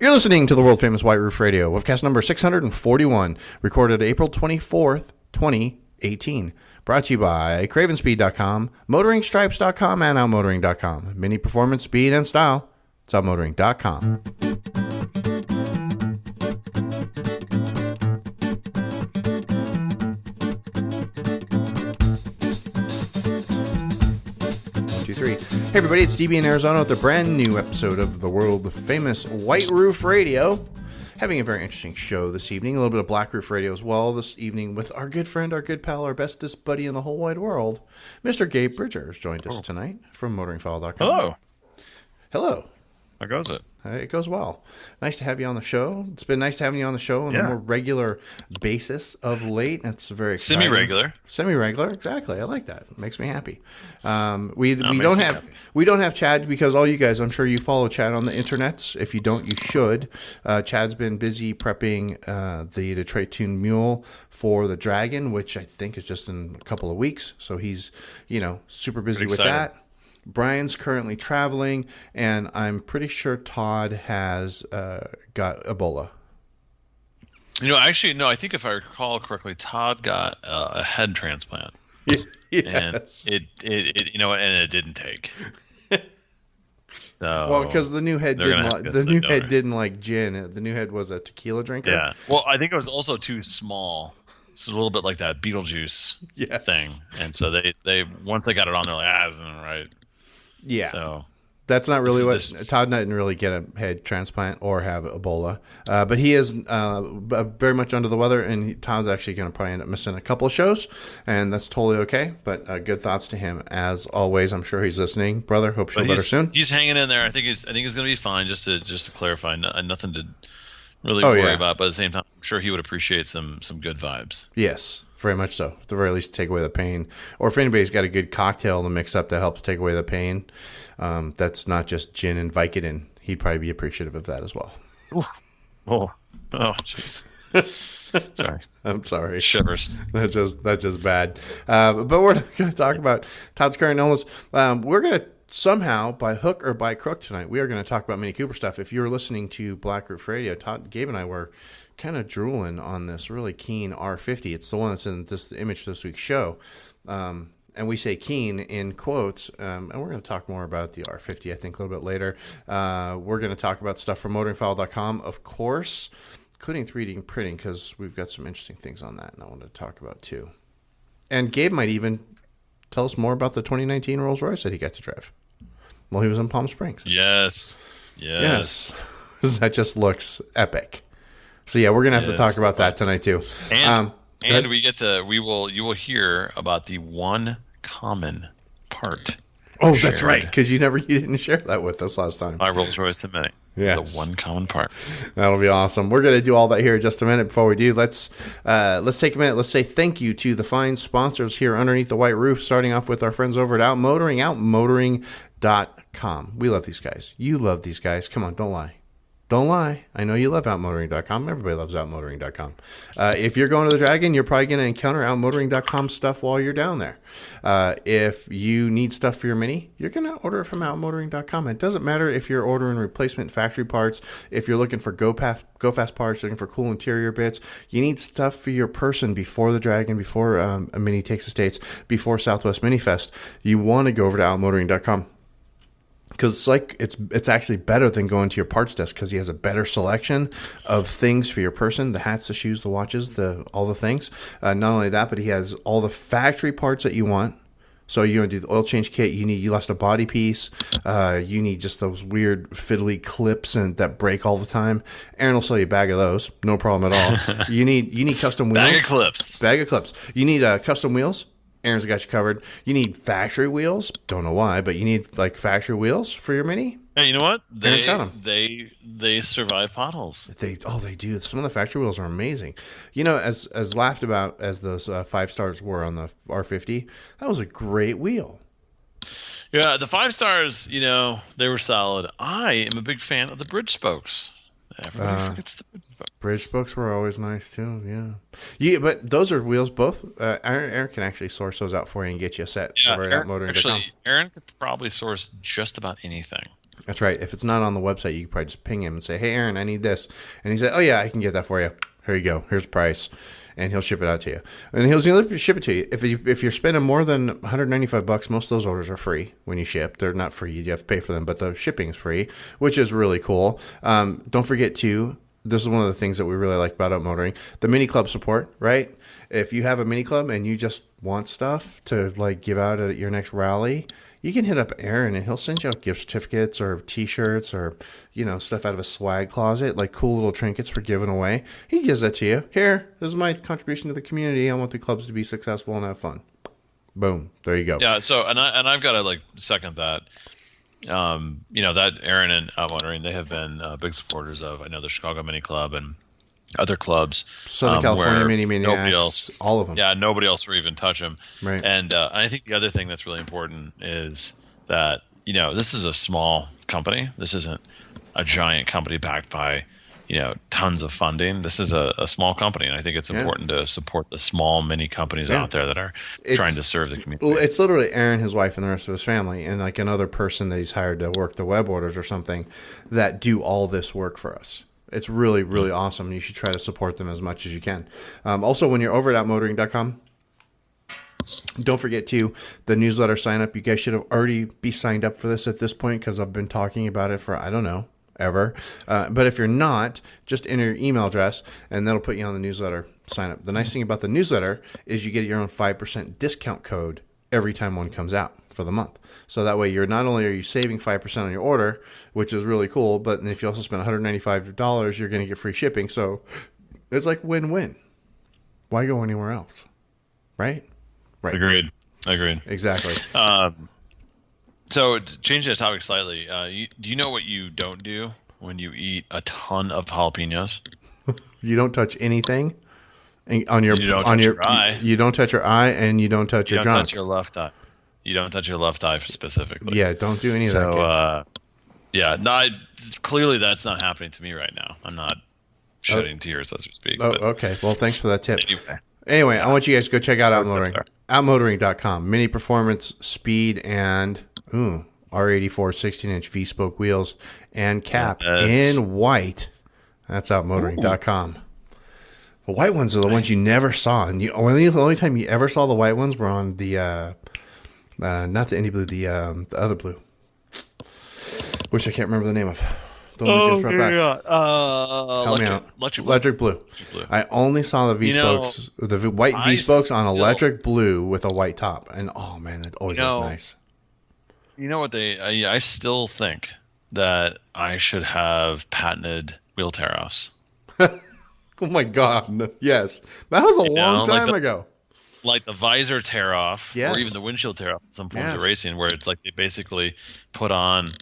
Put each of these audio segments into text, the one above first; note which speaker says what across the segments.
Speaker 1: You're listening to the world famous White Roof Radio, Woofcast number 641, recorded April 24th, 2018. Brought to you by CravenSpeed.com, MotoringStripes.com, and OutMotoring.com. Mini performance, speed, and style. It's OutMotoring.com. Hey everybody, it's DB in Arizona with a brand new episode of the world famous White Roof Radio. Having a very interesting show this evening, a little bit of Black Roof Radio as well this evening with our good friend, our good pal, our bestest buddy in the whole wide world, Mr. Gabe Bridgers joined us tonight from Motoringfile.com.
Speaker 2: Hello.
Speaker 1: Hello.
Speaker 2: How goes it?
Speaker 1: It goes well. Nice to have you on the show. It's been nice having you on the show on a more regular basis of late. It's very exciting.
Speaker 2: Semi-regular.
Speaker 1: Semi-regular, exactly. I like that. It makes me happy. We don't have Chad because all you guys, I'm sure you follow Chad on the internets. If you don't, you should. Chad's been busy prepping the Detroit Tuned Mule for the Dragon, which I think is just in a couple of weeks. So he's, super busy with that. Brian's currently traveling, and I'm pretty sure Todd has got Ebola.
Speaker 2: Actually, no, I think if I recall correctly, Todd got a head transplant.
Speaker 1: Yes.
Speaker 2: And it and it didn't take. So
Speaker 1: well, because the new head didn't like gin. The new head was a tequila drinker.
Speaker 2: Yeah. Well, I think it was also too small. It's a little bit like that Beetlejuice thing. And so they once they got it on, they're like, this isn't right.
Speaker 1: Yeah.
Speaker 2: So
Speaker 1: that's not really Todd didn't really get a head transplant or have Ebola, but he is very much under the weather, and Todd's actually going to probably end up missing a couple of shows, and that's totally okay. But good thoughts to him as always. I'm sure he's listening, brother. Hope you'll better soon.
Speaker 2: He's hanging in there. I think he's going to be fine. Just to clarify, nothing to really worry about. But at the same time, I'm sure he would appreciate some good vibes.
Speaker 1: Yes. Very much so. At the very least, take away the pain. Or if anybody's got a good cocktail to mix up that helps take away the pain, that's not just gin and Vicodin, he'd probably be appreciative of that as well.
Speaker 2: Oof. Oh, jeez. Sorry.
Speaker 1: I'm sorry.
Speaker 2: Shivers.
Speaker 1: That's just bad. But we're not going to talk about Todd's current illness. We're going to somehow, by hook or by crook tonight, we are going to talk about Mini Cooper stuff. If you're listening to Black Roof Radio, Gabe and I were kind of drooling on this really keen R50. It's the one that's in this image for this week's show. And we say keen in quotes. And we're going to talk more about the R50, I think, a little bit later. We're going to talk about stuff from Motoringfile.com, of course, including 3D printing, because we've got some interesting things on that, and I wanted to talk about, too. And Gabe might even tell us more about the 2019 Rolls-Royce that he got to drive while he was in Palm Springs.
Speaker 2: Yes.
Speaker 1: That just looks epic. So yeah, we're gonna have to talk about that tonight too.
Speaker 2: And you will hear about the one common part.
Speaker 1: Oh, that's right, because you didn't share that with us last time.
Speaker 2: My Rolls-Royce Mini. Yeah, the one common part.
Speaker 1: That'll be awesome. We're gonna do all that here in just a minute. Before we do, let's take a minute. Let's say thank you to the fine sponsors here underneath the white roof. Starting off with our friends over at Outmotoring, OutMotoring.com. We love these guys. You love these guys. Come on, don't lie. Don't lie. I know you love OutMotoring.com. Everybody loves OutMotoring.com. If you're going to the Dragon, you're probably going to encounter OutMotoring.com stuff while you're down there. If you need stuff for your Mini, you're going to order it from OutMotoring.com. It doesn't matter if you're ordering replacement factory parts, if you're looking for go fast parts, looking for cool interior bits. You need stuff for your person before the Dragon, before a Mini takes the States, before Southwest Mini Fest. You want to go over to OutMotoring.com. Because it's actually better than going to your parts desk, because he has a better selection of things for your person: the hats, the shoes, the watches, all the things. Not only that, but he has all the factory parts that you want. So you want to do the oil change kit. You lost a body piece. You need just those weird fiddly clips that break all the time. Aaron will sell you a bag of those, no problem at all. You need custom wheels. Bag of clips. You need custom wheels. Aaron's got you covered. You need factory wheels. Don't know why, but you need factory wheels for your Mini.
Speaker 2: Hey, you know what?
Speaker 1: Aaron's got them.
Speaker 2: They survive potholes.
Speaker 1: They do. Some of the factory wheels are amazing. As laughed about as those 5 stars were on the R50, that was a great wheel.
Speaker 2: Yeah, the 5 stars, they were solid. I am a big fan of the bridge spokes. Everybody forgets the bridge spokes.
Speaker 1: Bridge spokes were always nice too. Yeah, but those are wheels both. Aaron can actually source those out for you and get you a set.
Speaker 2: Yeah, Aaron could probably source just about anything.
Speaker 1: That's right. If it's not on the website, you can probably just ping him and say, "Hey, Aaron, I need this," and he said, "Oh yeah, I can get that for you. Here you go. Here's the price." And he'll ship it out to you. And he'll ship it to you. If you're spending more than $195, most of those orders are free when you ship. They're not free. You have to pay for them, but the shipping is free, which is really cool. Don't forget to, this is one of the things that we really like about Out Motoring, the mini club support, right? If you have a mini club and you just want stuff to like give out at your next rally, you can hit up Aaron and he'll send you out gift certificates or t-shirts or, stuff out of a swag closet, like cool little trinkets for giving away. He gives that to you. Here, this is my contribution to the community. I want the clubs to be successful and have fun. Boom. There you go.
Speaker 2: Yeah. So, and I've got to like second that. That Aaron and Out Motoring, they have been big supporters of, I know, the Chicago Mini Club and other clubs.
Speaker 1: Southern California Mini Maniacs,
Speaker 2: nobody else,
Speaker 1: all of them.
Speaker 2: Yeah, nobody else will even touch them.
Speaker 1: Right.
Speaker 2: And I think the other thing that's really important is that, this is a small company. This isn't a giant company backed by, tons of funding. This is a small company, and I think it's important to support the small mini companies out there that are trying to serve the community.
Speaker 1: It's literally Aaron, his wife, and the rest of his family, and like another person that he's hired to work the web orders or something that do all this work for us. It's really, really awesome. You should try to support them as much as you can. Also, when you're over at outmotoring.com, don't forget to the newsletter sign up. You guys should have already be signed up for this at this point because I've been talking about it for, I don't know, ever. But if you're not, just enter your email address and that'll put you on the newsletter sign up. The nice thing about the newsletter is you get your own 5% discount code every time one comes out for the month. So that way you're not only are you saving 5% on your order, which is really cool, but if you also spend $195, you're going to get free shipping. So it's like win-win. Why go anywhere else? Right? Right.
Speaker 2: Agreed.
Speaker 1: Exactly.
Speaker 2: So changing the topic slightly, do you know what you don't do when you eat a ton of jalapenos?
Speaker 1: You don't touch anything on your
Speaker 2: you don't touch your eye.
Speaker 1: You don't touch your eye, and you don't touch your junk.
Speaker 2: You don't touch your left eye. You don't touch your left eye specifically.
Speaker 1: Yeah, don't do any of that.
Speaker 2: So, clearly that's not happening to me right now. I'm not shedding tears as we speak.
Speaker 1: Oh, okay. Well, thanks for that tip. Anyway, I want you guys to go check out Outmotoring. Outmotoring.com. Mini performance, speed, and R84 16-inch V-spoke wheels and cap in white. That's outmotoring.com. The white ones are the ones you never saw. And the only time you ever saw the white ones were on the, not the Indy Blue, the other blue, which I can't remember the name of. Help me out. Electric blue. I only saw the V-spokes, the white V-spokes on electric blue with a white top. And, oh, man, that always looked nice.
Speaker 2: You know what I still think that I should have patented wheel tear-offs.
Speaker 1: Oh, my God. Yes. That was a long time ago.
Speaker 2: Like the visor tear-off,
Speaker 1: yes,
Speaker 2: or even the windshield tear-off in some forms of racing, where it's like they basically put on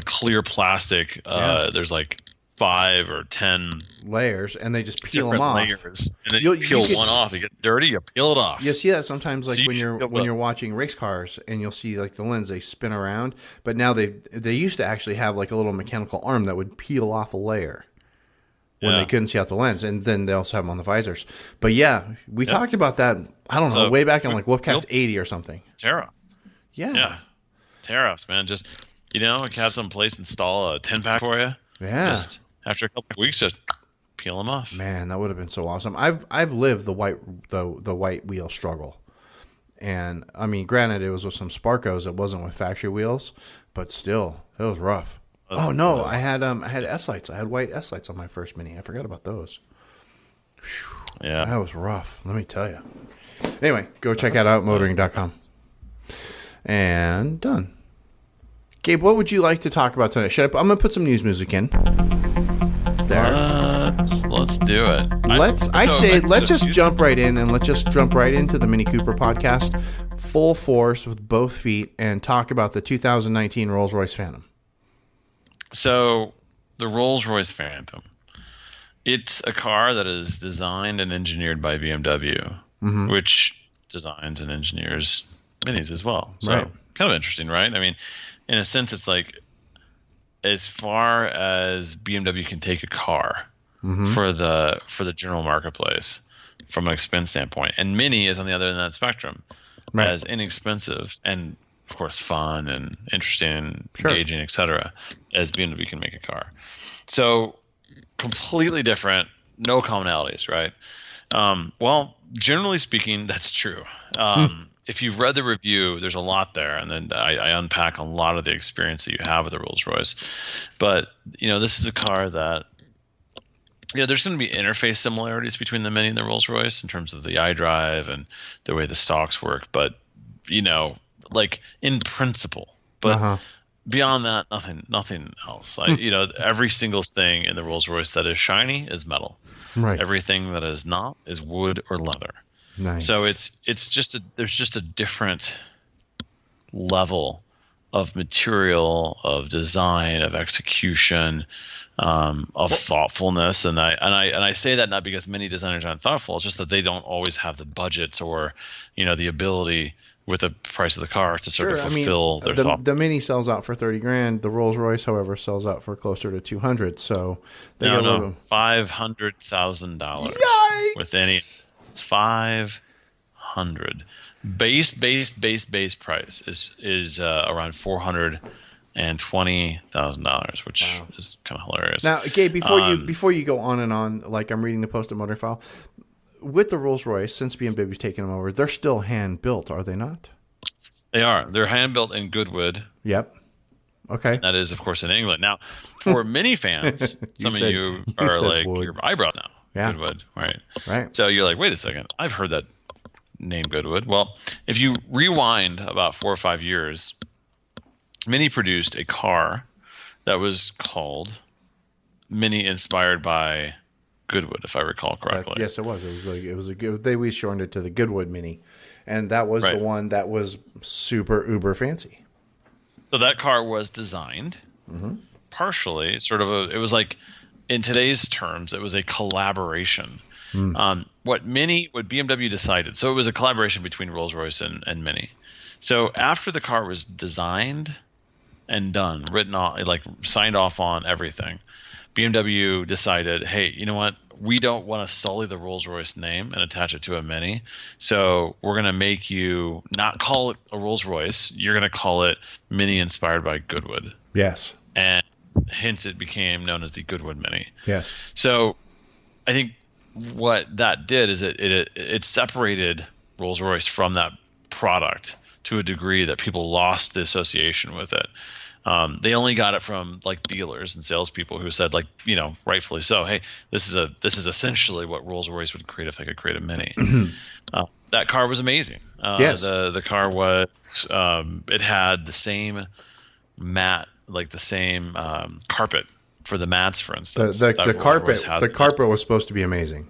Speaker 2: clear plastic. There's like 5 or 10
Speaker 1: layers, and they just peel them off.
Speaker 2: Layers, and then you peel one off. It gets dirty. You peel it off.
Speaker 1: You see that sometimes, like when you're watching race cars, and you'll see like the lens, they spin around. But now they used to actually have like a little mechanical arm that would peel off a layer when they couldn't see out the lens, and then they also have them on the visors. But we talked about that. I don't know, way back in like Woofcast 80 or something.
Speaker 2: Tear-offs.
Speaker 1: Yeah.
Speaker 2: Tear-offs, man. Just I could have some place install a 10-pack for you.
Speaker 1: Yeah.
Speaker 2: Just after a couple of weeks, just peel them off.
Speaker 1: Man, that would have been so awesome. I've lived the white wheel struggle, and I mean, granted, it was with some Sparcos. It wasn't with factory wheels, but still, it was rough. I had S-lights. I had white S-lights on my first Mini. I forgot about those. Whew,
Speaker 2: yeah,
Speaker 1: that was rough. Let me tell you. Anyway, go check out outmotoring.com. And done. Gabe, what would you like to talk about tonight? I'm going to put some news music in. There.
Speaker 2: Let's do it.
Speaker 1: Let's just jump right in, and let's just jump right into the Mini Cooper podcast, full force with both feet, and talk about the 2019 Rolls-Royce Phantom.
Speaker 2: So, the Rolls-Royce Phantom, it's a car that is designed and engineered by BMW, which designs and engineers Minis as well. So, kind of interesting, right? I mean, in a sense, it's like as far as BMW can take a car for the general marketplace from an expense standpoint, and Mini is on the other end of that spectrum, as inexpensive and of course, fun and interesting and
Speaker 1: Sure.
Speaker 2: engaging, etc., as BMW can make a car. So completely different, no commonalities, right? Well, generally speaking, that's true. If you've read the review, there's a lot there, and then I unpack a lot of the experience that you have with the Rolls-Royce. But this is a car that there's going to be interface similarities between the Mini and the Rolls-Royce in terms of the iDrive and the way the stalks work. But like in principle, but beyond that, nothing else. Every single thing in the Rolls-Royce that is shiny is metal.
Speaker 1: Right.
Speaker 2: Everything that is not is wood or leather.
Speaker 1: Nice.
Speaker 2: So there's just a different level of material, of design, of execution, of thoughtfulness, and I say that not because many designers aren't thoughtful. It's just that they don't always have the budgets or the ability with the price of the car to sort of fulfill their thought.
Speaker 1: The Mini sells out for $30,000. The Rolls Royce, however, sells out for closer to $200,000. So they get
Speaker 2: $500,000 with any 500 base price is around $420,000, which is kind of hilarious.
Speaker 1: Now, Gabe, before you go on and on, like I'm reading the post at Motoringfile, with the Rolls Royce, since BMW's taken them over, they're still hand built, are they not?
Speaker 2: They are. They're hand built in Goodwood.
Speaker 1: Yep. Okay.
Speaker 2: That is, of course, in England. Now, for Mini fans, some of you are like your eyebrows now.
Speaker 1: Yeah.
Speaker 2: Goodwood, right?
Speaker 1: Right.
Speaker 2: So you're like, wait a second, I've heard that name Goodwood. Well, if you rewind about 4 or 5 years, Mini produced a car that was called Mini, inspired by Goodwood, if I recall correctly.
Speaker 1: Yes, it was. We shortened it to the Goodwood Mini, and that was the one that was super uber fancy.
Speaker 2: So that car was designed partially, it was like, in today's terms, it was a collaboration. What BMW decided, so it was a collaboration between Rolls-Royce and Mini. So after the car was designed and done, written on, like signed off on everything, BMW decided, hey, you know what? We don't want to sully the Rolls-Royce name and attach it to a Mini. So we're going to make you not call it a Rolls-Royce. You're going to call it Mini, inspired by Goodwood.
Speaker 1: Yes.
Speaker 2: And hence it became known as the Goodwood Mini.
Speaker 1: Yes.
Speaker 2: So I think what that did is it separated Rolls-Royce from that product to a degree that people lost the association with it. They only got it from like dealers and salespeople who said, like, rightfully so, hey, this is essentially what Rolls-Royce would create if they could create a Mini. That car was amazing.
Speaker 1: Yes.
Speaker 2: The car was it had the same mat, like the same carpet for the mats, for instance.
Speaker 1: The carpet was supposed to be amazing.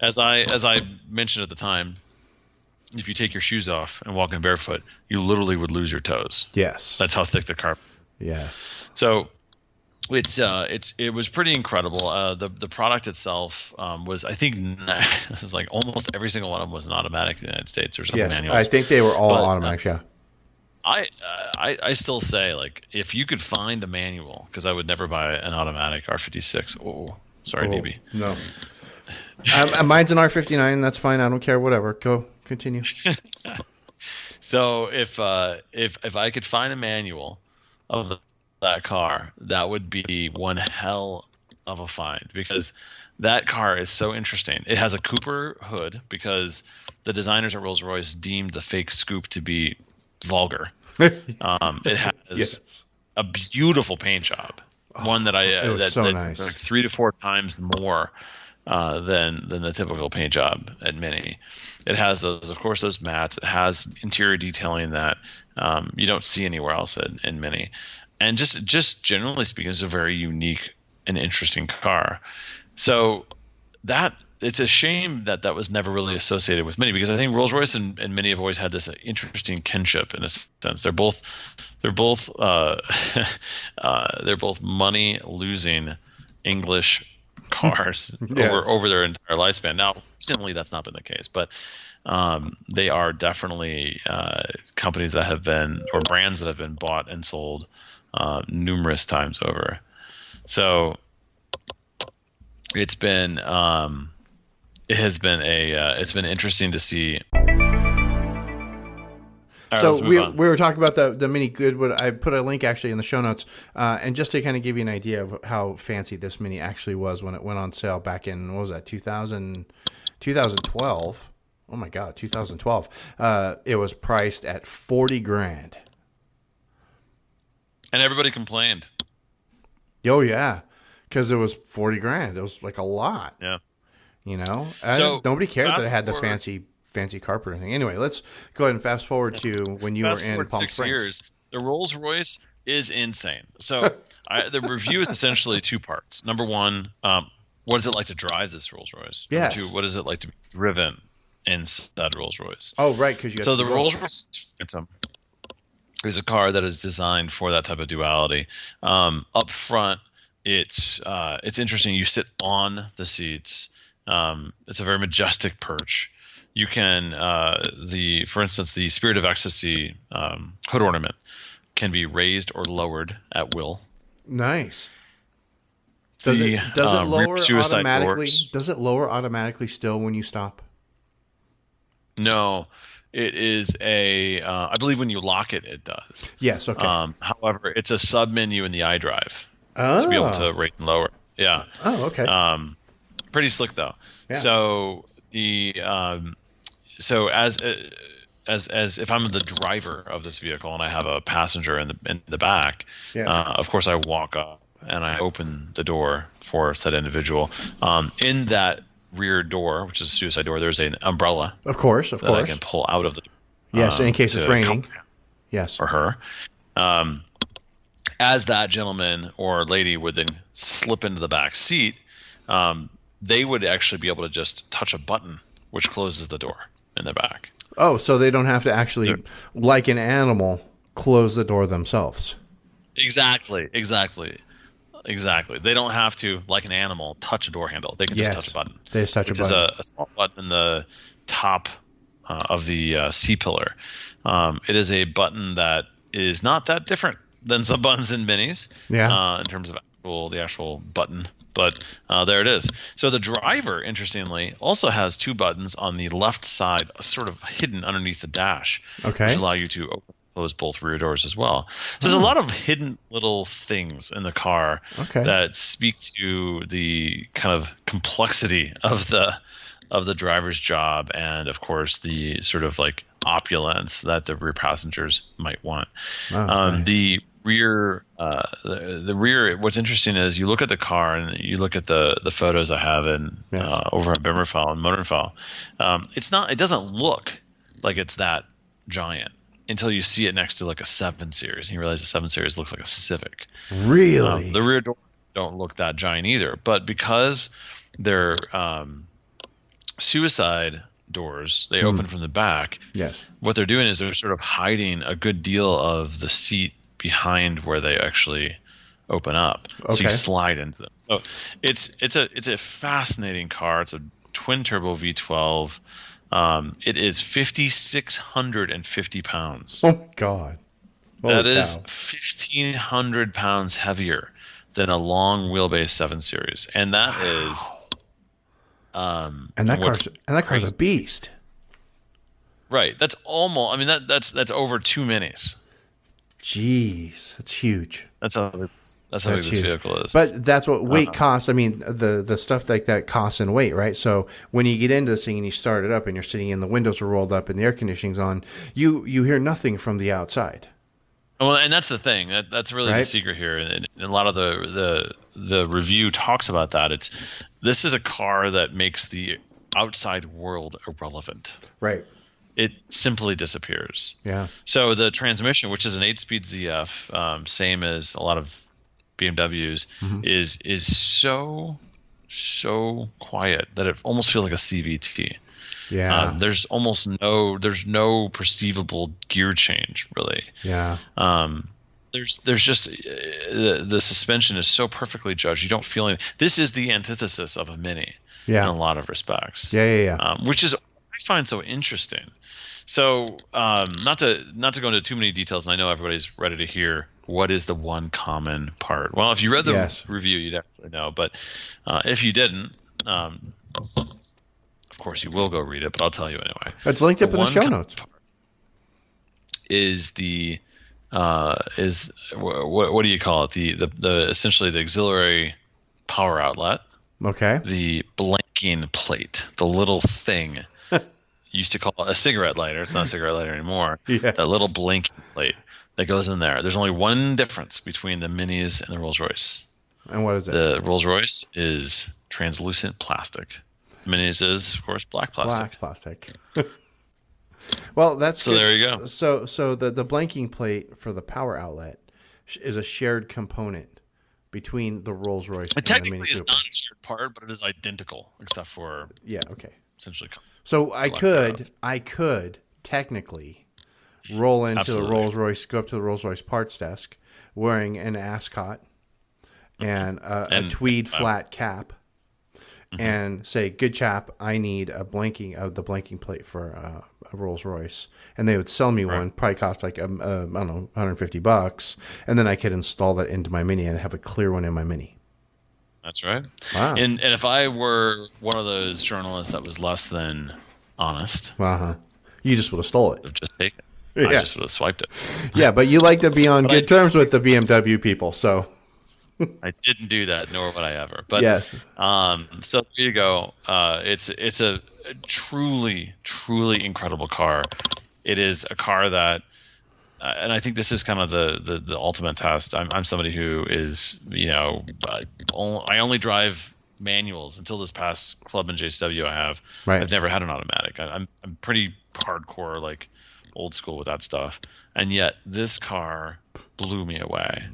Speaker 2: As I mentioned at the time, if you take your shoes off and walk in barefoot, you literally would lose your toes.
Speaker 1: Yes.
Speaker 2: That's how thick the carpet.
Speaker 1: Yes.
Speaker 2: So it was pretty incredible. The product itself was, I think, this was like almost every single one of them was an automatic in the United States. There's some manuals.
Speaker 1: I think they were all automatics. Yeah.
Speaker 2: I still say, like, if you could find a manual, because I would never buy an automatic R56. Oh, sorry, DB.
Speaker 1: No. Mine's an R59. That's fine. I don't care. Whatever. Go. Continue.
Speaker 2: So if I could find a manual of that car, that would be one hell of a find, because that car is so interesting. It has a Cooper hood because the designers at Rolls-Royce deemed the fake scoop to be vulgar. It has a beautiful paint job, one that that's
Speaker 1: nice.
Speaker 2: like 3 to 4 times more than the typical paint job at Mini. It has those mats. It has interior detailing that you don't see anywhere else in Mini, and just generally speaking, it's a very unique and interesting car. So that it's a shame that was never really associated with Mini, because I think Rolls-Royce and Mini have always had this interesting kinship in a sense. They're both money losing English cars over their entire lifespan. Now, recently that's not been the case, but they are definitely companies that have been, or brands that have been bought and sold numerous times over. So it's been interesting to see. All right,
Speaker 1: So
Speaker 2: let's move
Speaker 1: we
Speaker 2: on.
Speaker 1: were talking about the Mini Goodwood. I put a link actually in the show notes, and just to kind of give you an idea of how fancy this Mini actually was when it went on sale back in, what was that, 2012? Oh my God, 2012. It was priced at $40,000.
Speaker 2: And everybody complained.
Speaker 1: Oh yeah, because it was $40,000. It was like a lot.
Speaker 2: Yeah.
Speaker 1: You know,
Speaker 2: So,
Speaker 1: nobody cared that it
Speaker 2: fast
Speaker 1: had the
Speaker 2: forward-
Speaker 1: fancy carpet or anything. Anyway, let's go ahead and fast forward to when you were
Speaker 2: Fast
Speaker 1: in
Speaker 2: forward
Speaker 1: Palm
Speaker 2: 6
Speaker 1: Springs.
Speaker 2: years, the Rolls Royce is insane. So the review is essentially 2 parts. Number one, what is it like to drive this Rolls Royce?
Speaker 1: Yes.
Speaker 2: Number 2, what is it like to be driven inside Rolls Royce?
Speaker 1: Oh, right, because you.
Speaker 2: So the Rolls Royce Phantom is a car that is designed for that type of duality. Up front, it's interesting. You sit on the seats. It's a very majestic perch. You can for instance, the Spirit of Ecstasy hood ornament can be raised or lowered at will.
Speaker 1: Nice. Does
Speaker 2: The
Speaker 1: it lower
Speaker 2: rear suicide
Speaker 1: automatically?
Speaker 2: doors.
Speaker 1: Does it lower automatically still when you stop?
Speaker 2: No, it is I believe when you lock it, it does.
Speaker 1: Yes. Okay.
Speaker 2: However, it's a sub menu in the iDrive to be able to raise and lower. Yeah.
Speaker 1: Oh, okay.
Speaker 2: Pretty slick though.
Speaker 1: Yeah.
Speaker 2: So as if I'm the driver of this vehicle and I have a passenger in the back,
Speaker 1: Yes.
Speaker 2: of course I walk up and I open the door for said individual. In that rear door, which is a suicide door, there's an umbrella
Speaker 1: Of course.
Speaker 2: that I can pull out of the door.
Speaker 1: Yes, in case it's
Speaker 2: to
Speaker 1: raining.
Speaker 2: cover him
Speaker 1: Yes.
Speaker 2: or her. As that gentleman or lady would then slip into the back seat, they would actually be able to just touch a button which closes the door in the back.
Speaker 1: Oh, so they don't have to actually, like an animal, close the door themselves.
Speaker 2: Exactly. They don't have to, like an animal, touch a door handle. They can just touch a button.
Speaker 1: They just touch a
Speaker 2: which
Speaker 1: button.
Speaker 2: is a small button in the top of the C pillar. It is a button that is not that different than some buttons in Minis.
Speaker 1: Yeah.
Speaker 2: In terms of the actual button. But there it is. So the driver, interestingly, also has 2 buttons on the left side, sort of hidden underneath the dash,
Speaker 1: Okay.
Speaker 2: which allow you to open and close both rear doors as well. So there's a lot of hidden little things in the car that speak to the kind of complexity of the driver's job, and of course the sort of like opulence that the rear passengers might want.
Speaker 1: Oh, nice.
Speaker 2: The rear, what's interesting is you look at the car and you look at the photos I have over at Bimmerfile and Motoringfile. It doesn't look like it's that giant until you see it next to like a 7 Series and you realize the 7 Series looks like a Civic.
Speaker 1: Really?
Speaker 2: The rear doors don't look that giant either, but because they're suicide doors, they open from the back.
Speaker 1: Yes.
Speaker 2: What they're doing is they're sort of hiding a good deal of the seat behind where they actually open up. So you slide into them. So it's a fascinating car. It's a twin turbo V12. It is 5,650 pounds.
Speaker 1: Oh God.
Speaker 2: That is 1,500 pounds heavier than a long wheelbase 7 Series, and that is.
Speaker 1: And that car's a beast.
Speaker 2: Right. That's almost. I mean, that's over 2 Minis.
Speaker 1: Jeez, that's huge.
Speaker 2: That's how big this vehicle is.
Speaker 1: But that's what weight costs. I mean, the stuff like that costs in weight, right? So when you get into this thing and you start it up and you're sitting in, the windows are rolled up and the air conditioning's on, you hear nothing from the outside.
Speaker 2: Well, and that's the thing. That's really the secret here, and a lot of the review talks about that. This is a car that makes the outside world irrelevant.
Speaker 1: Right.
Speaker 2: It simply disappears.
Speaker 1: Yeah.
Speaker 2: So the transmission, which is an 8-speed ZF, same as a lot of BMWs, is so quiet that it almost feels like a CVT.
Speaker 1: Yeah.
Speaker 2: There's no perceivable gear change really.
Speaker 1: Yeah.
Speaker 2: There's just the suspension is so perfectly judged. You don't feel anything. This is the antithesis of a Mini in a lot of respects.
Speaker 1: Yeah.
Speaker 2: Which is I find so interesting. So not to go into too many details, and I know everybody's ready to hear what is the one common part. Well, if you read the review, you'd actually know. But if you didn't, of course you will go read it. But I'll tell you anyway.
Speaker 1: It's linked up in the show notes.
Speaker 2: is what do you call it? The essentially the auxiliary power outlet.
Speaker 1: Okay.
Speaker 2: The blanking plate, the little thing used to call it a cigarette lighter. It's not a cigarette lighter anymore.
Speaker 1: Yes.
Speaker 2: That little blanking plate that goes in there. There's only one difference between the Minis and the Rolls-Royce.
Speaker 1: And what is it?
Speaker 2: The Rolls-Royce is translucent plastic. Minis is, of course, black plastic.
Speaker 1: Black plastic. Well, that's
Speaker 2: so
Speaker 1: good.
Speaker 2: there you go.
Speaker 1: So the blanking plate for the power outlet is a shared component between the Rolls-Royce and the Mini
Speaker 2: Technically, it's
Speaker 1: Cooper.
Speaker 2: not a shared part, but it is identical, except for
Speaker 1: Okay.
Speaker 2: essentially.
Speaker 1: So I could technically roll into the Rolls-Royce, go up to the Rolls-Royce parts desk, wearing an ascot and a tweed flat cap, and say, "Good chap, I need the blanking plate for a Rolls-Royce," and they would sell me one. Probably cost like I don't know, $150, and then I could install that into my Mini and have a clear one in my Mini.
Speaker 2: That's right.
Speaker 1: Wow.
Speaker 2: And if I were one of those journalists that was less than honest,
Speaker 1: you just would have stole it.
Speaker 2: I'd just take it. I just would have swiped it.
Speaker 1: Yeah, but you like to be on good terms with the BMW people, so.
Speaker 2: I didn't do that, nor would I ever. But
Speaker 1: yes.
Speaker 2: So there you go. It's a truly, truly incredible car. It is a car that, and I think this is kind of the ultimate test. I'm somebody who is, I only drive manuals until this past club in JCW. I've never had an automatic. I'm pretty hardcore, like old school with that stuff. And yet this car blew me away.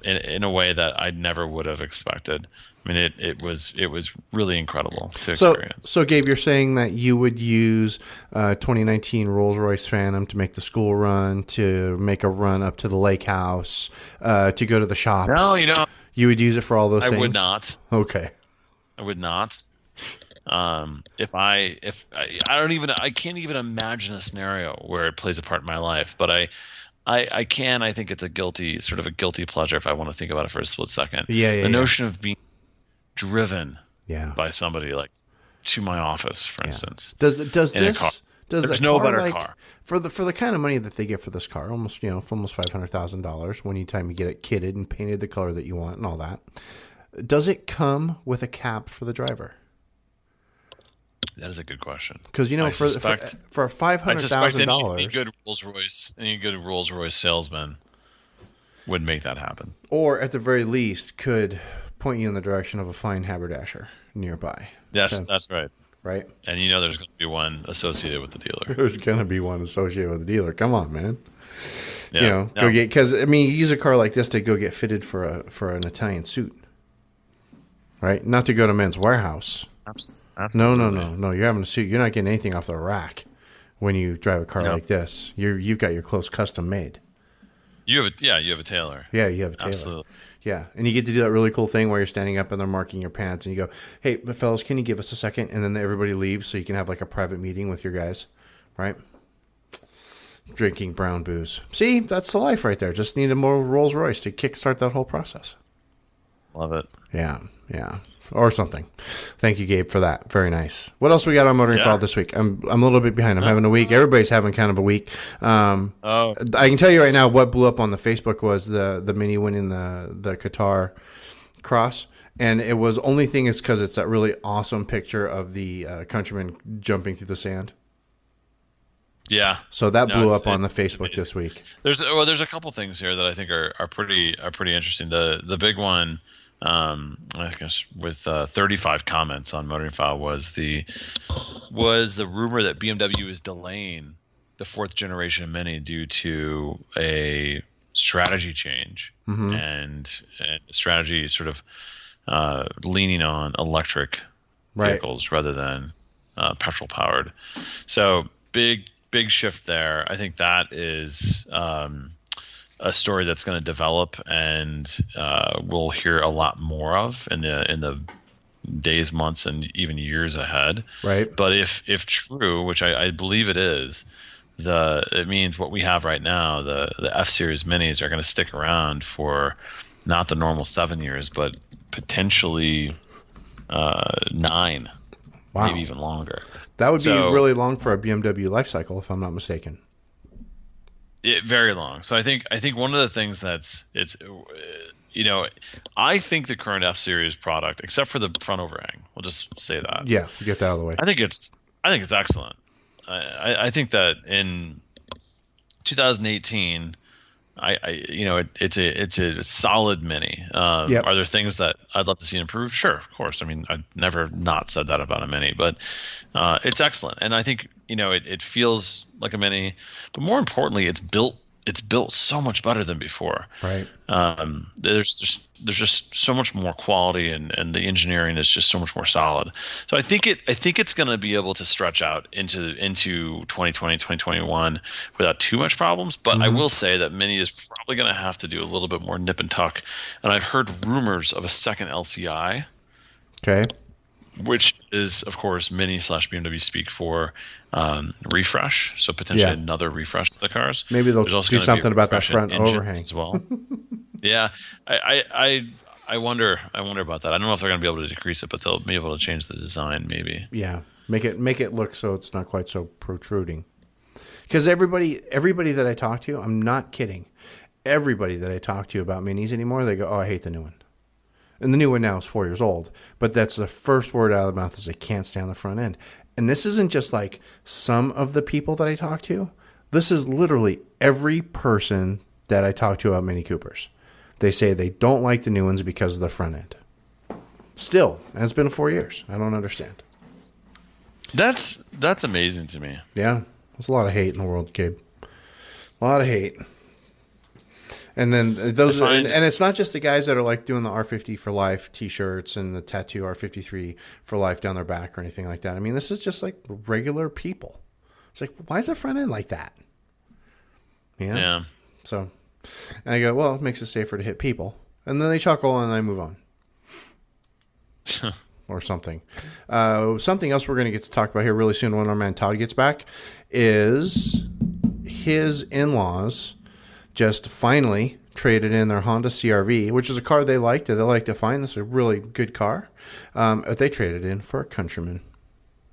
Speaker 2: In a way that I never would have expected. I mean, it was really incredible to experience.
Speaker 1: So Gabe, you're saying that you would use 2019 Rolls-Royce Phantom to make the school run, to make a run up to the lake house, to go to the shops.
Speaker 2: No,
Speaker 1: you would use it for all those things.
Speaker 2: I would not.
Speaker 1: Okay.
Speaker 2: I would not. I can't even imagine a scenario where it plays a part in my life, but I think it's a guilty pleasure if I want to think about it for a split second. The notion of being driven by somebody like to my office, for instance.
Speaker 1: There's
Speaker 2: no better car
Speaker 1: for the kind of money that they get for this car, almost for almost $500,000 when you get it kitted and painted the color that you want and all that. Does it come with a cap for the driver?
Speaker 2: That is a good question.
Speaker 1: Because for $500,000,
Speaker 2: any good Rolls Royce salesman would make that happen,
Speaker 1: or at the very least, could point you in the direction of a fine haberdasher nearby.
Speaker 2: Yes, that's right.
Speaker 1: Right,
Speaker 2: and there's going to be one associated with the dealer.
Speaker 1: There's going to be one associated with the dealer. Come on, man.
Speaker 2: Yeah.
Speaker 1: Go get, because you use a car like this to go get fitted for an Italian suit, right? Not to go to Men's Warehouse.
Speaker 2: Absolutely.
Speaker 1: No. You're having a suit. You're not getting anything off the rack when you drive a car like this. You've got your clothes custom made.
Speaker 2: You have a tailor.
Speaker 1: Yeah, you have a tailor.
Speaker 2: Absolutely.
Speaker 1: Yeah, and you get to do that really cool thing where you're standing up and they're marking your pants, and you go, "Hey, fellas, can you give us a second?" And then everybody leaves so you can have like a private meeting with your guys, right? Drinking brown booze. See, that's the life right there. Just need a more Rolls Royce to kickstart that whole process.
Speaker 2: Love it.
Speaker 1: Yeah. Or something. Thank you, Gabe, for that. Very nice. What else we got on Motoringfile this week? I'm a little bit behind. I'm having a week. Everybody's having kind of a week. I can tell you right now what blew up on the Facebook was the Mini winning the Qatar cross. And it was only thing is because it's that really awesome picture of the countryman jumping through the sand.
Speaker 2: Yeah.
Speaker 1: So that blew up on the Facebook this week.
Speaker 2: There's a couple things here that I think are pretty interesting. The big one, I guess with 35 comments on Motoringfile was the rumor that BMW is delaying the 4th generation Mini due to a strategy change and strategy sort of leaning on electric vehicles rather than petrol powered. So big shift there. I think that is a story that's going to develop and we'll hear a lot more of in the days, months, and even years ahead.
Speaker 1: Right.
Speaker 2: But if true, which I believe it is, it means what we have right now, the F-Series Minis are going to stick around for not the normal 7 years, but potentially 9, maybe even longer.
Speaker 1: That would be really long for a BMW life cycle, if I'm not mistaken.
Speaker 2: Very long. So I think one of the things I think the current F series product, except for the front overhang, we'll just say that.
Speaker 1: Yeah, get that out of the way.
Speaker 2: I think it's excellent. I think that in 2018, it's a solid Mini.
Speaker 1: Yep.
Speaker 2: Are there things that I'd love to see improved? Sure, of course. I mean, I've never not said that about a Mini, but it's excellent, and I think it feels like a Mini, but more importantly, it's built so much better than before.
Speaker 1: Right.
Speaker 2: There's just so much more quality, and the engineering is just so much more solid. So I think it's going to be able to stretch out into 2020, 2021 without too much problems. But I will say that Mini is probably going to have to do a little bit more nip and tuck. And I've heard rumors of a second LCI.
Speaker 1: Okay.
Speaker 2: Which is, of course, Mini/BMW speak for refresh. So potentially another refresh to the cars.
Speaker 1: Maybe they'll do something about that front overhang
Speaker 2: as well. Yeah, I wonder about that. I don't know if they're going to be able to decrease it, but they'll be able to change the design maybe.
Speaker 1: Yeah, make it look so it's not quite so protruding. Because everybody that I talk to, I'm not kidding, everybody that I talk to about Minis anymore, they go, "Oh, I hate the new one." And the new one now is 4 years old, but that's the first word out of the mouth is they can't stand the front end. And this isn't just like some of the people that I talk to. This is literally every person that I talk to about Mini Coopers. They say they don't like the new ones because of the front end. Still, and it's been 4 years. I don't understand.
Speaker 2: That's amazing to me.
Speaker 1: Yeah, there's a lot of hate in the world, Gabe. A lot of hate. And then and it's not just the guys that are like doing the R50 for life T-shirts and the tattoo R53 for life down their back or anything like that. I mean, this is just like regular people. It's like, why is the front end like that? You know?
Speaker 2: Yeah.
Speaker 1: So, and I go, well, it makes it safer to hit people. And then they chuckle and I move on. Or something. Something else we're going to get to talk about here really soon when our man Todd gets back is his in-laws just finally traded in their Honda CR-V, which is a car they liked. They like to find this a really good car. They traded in for a Countryman.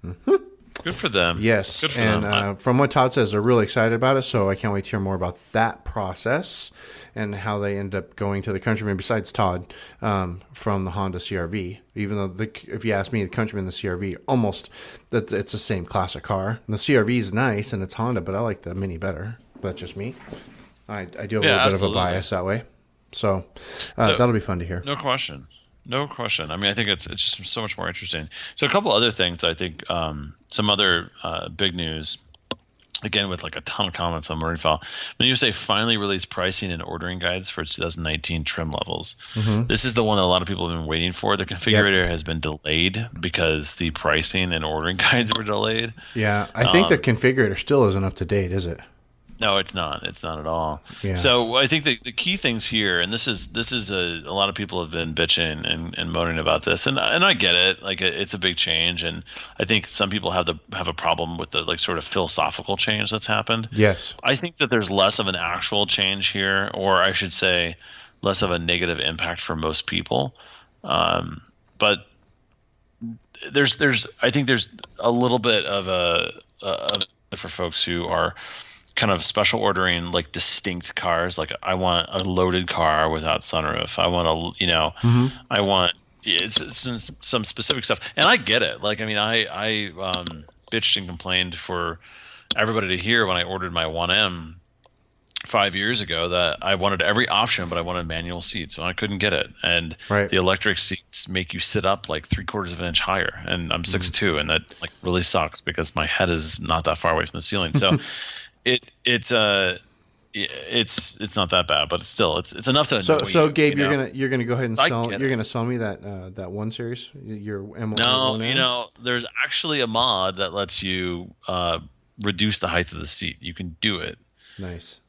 Speaker 1: Mm-hmm.
Speaker 2: Good for them.
Speaker 1: Yes.
Speaker 2: Good for
Speaker 1: them. From what Todd says, they're really excited about it, so I can't wait to hear more about that process and how they end up going to the Countryman besides Todd from the Honda CR-V. Even though, if you ask me, the Countryman and the CR-V, almost, it's the same classic car. And the CR-V is nice, and it's Honda, but I like the Mini better. That's just me. I do have a little bit of a bias that way. So that'll be fun to hear.
Speaker 2: No question. I mean, I think it's just so much more interesting. So a couple other things, I think, some other big news, again, with like a ton of comments on Motoringfile. When you say finally released pricing and ordering guides for 2019 trim levels. Mm-hmm. This is the one that a lot of people have been waiting for. The configurator has been delayed because the pricing and ordering guides were delayed.
Speaker 1: Yeah, I think the configurator still isn't up to date, is it?
Speaker 2: No, it's not. It's not at all.
Speaker 1: Yeah.
Speaker 2: So I think the key things here, and this is a lot of people have been bitching and moaning about this, and I get it. Like it's a big change, and I think some people have a problem with the like sort of philosophical change that's happened.
Speaker 1: Yes.
Speaker 2: I think that there's less of an actual change here, or I should say, less of a negative impact for most people. But I think there's a little bit of for folks who are kind of special ordering like distinct cars. Like I want a loaded car without sunroof. I want I want some specific stuff. And I get it. Like, I mean, I bitched and complained for everybody to hear when I ordered my 1M 5 years ago that I wanted every option, but I wanted manual seats and I couldn't get it. And the electric seats make you sit up like 3/4 of an inch higher. And I'm 6'2", and that like really sucks because my head is not that far away from the ceiling. So it's not that bad, but it's enough to annoy
Speaker 1: So
Speaker 2: you,
Speaker 1: Gabe, you're gonna go ahead and sell me that 1 Series, your M1.
Speaker 2: No, there's actually a mod that lets you reduce the height of the seat. You can do it.
Speaker 1: Nice.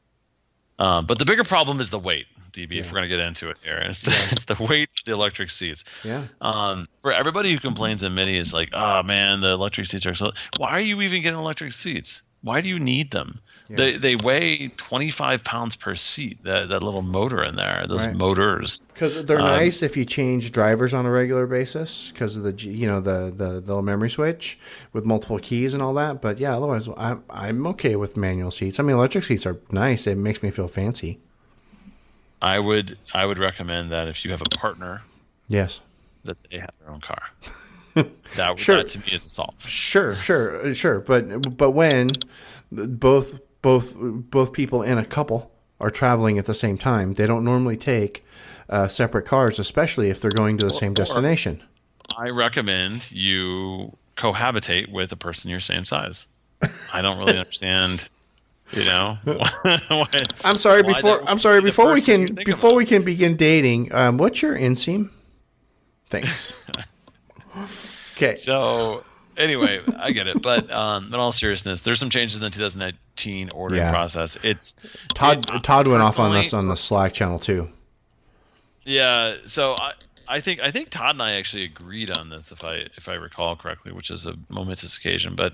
Speaker 2: But the bigger problem is the weight, DB. If we're gonna get into it here, and it's the weight of the electric seats.
Speaker 1: Yeah.
Speaker 2: For everybody who complains in Mini is like, oh man, the electric seats are so. Why are you even getting electric seats? Why do you need them?
Speaker 1: Yeah.
Speaker 2: They weigh 25 pounds per seat. That little motor in there, those
Speaker 1: Right.
Speaker 2: motors.
Speaker 1: Because they're nice if you change drivers on a regular basis because of the the memory switch with multiple keys and all that. But yeah, otherwise I'm okay with manual seats. I mean, electric seats are nice. It makes me feel fancy.
Speaker 2: I would recommend that if you have a partner,
Speaker 1: Yes.
Speaker 2: that they have their own car.
Speaker 1: Sure.
Speaker 2: That to me is a solve.
Speaker 1: Sure. But when both people in a couple are traveling at the same time, they don't normally take separate cars, especially if they're going to the same destination.
Speaker 2: I recommend you cohabitate with a person your same size. I don't really understand.
Speaker 1: I'm sorry. Before we can begin dating, what's your inseam? Thanks. Okay.
Speaker 2: So anyway, I get it, but in all seriousness, there's some changes in the 2019 ordering process.
Speaker 1: Todd went off on us on the Slack channel too.
Speaker 2: Yeah. So I think Todd and I actually agreed on this, if I recall correctly, which is a momentous occasion. But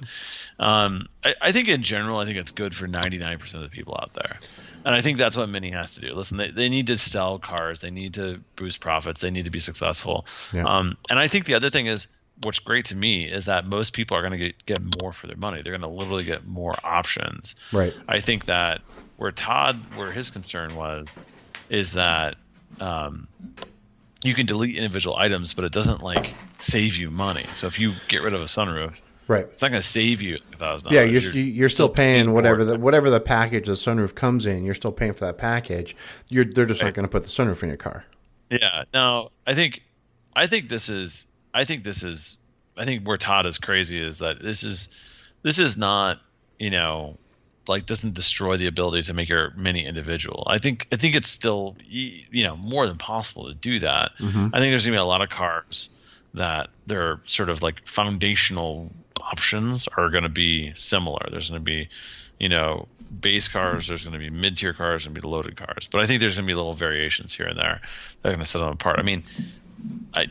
Speaker 2: I think in general, I think it's good for 99% of the people out there. And I think that's what Mini has to do. Listen, they need to sell cars. They need to boost profits. They need to be successful.
Speaker 1: Yeah.
Speaker 2: And I think the other thing is, what's great to me is that most people are going to get more for their money. They're going to literally get more options.
Speaker 1: Right.
Speaker 2: I think that where his concern was, is that you can delete individual items, but it doesn't save you money. So if you get rid of a sunroof,
Speaker 1: right,
Speaker 2: it's not going to save you $1,000.
Speaker 1: Yeah, you're still paying whatever the package the sunroof comes in. You're still paying for that package. They're just not going to put the sunroof in your car.
Speaker 2: Yeah. Now I think where Todd is crazy is that this is not, doesn't destroy the ability to make your Mini individual. I think it's still, more than possible to do that.
Speaker 1: Mm-hmm.
Speaker 2: I think there's gonna be a lot of cars that their sort of foundational options are going to be similar. There's going to be, base cars. There's going to be mid-tier cars. There's going to be loaded cars. But I think there's going to be little variations here and there that are going to set them apart. I mean, I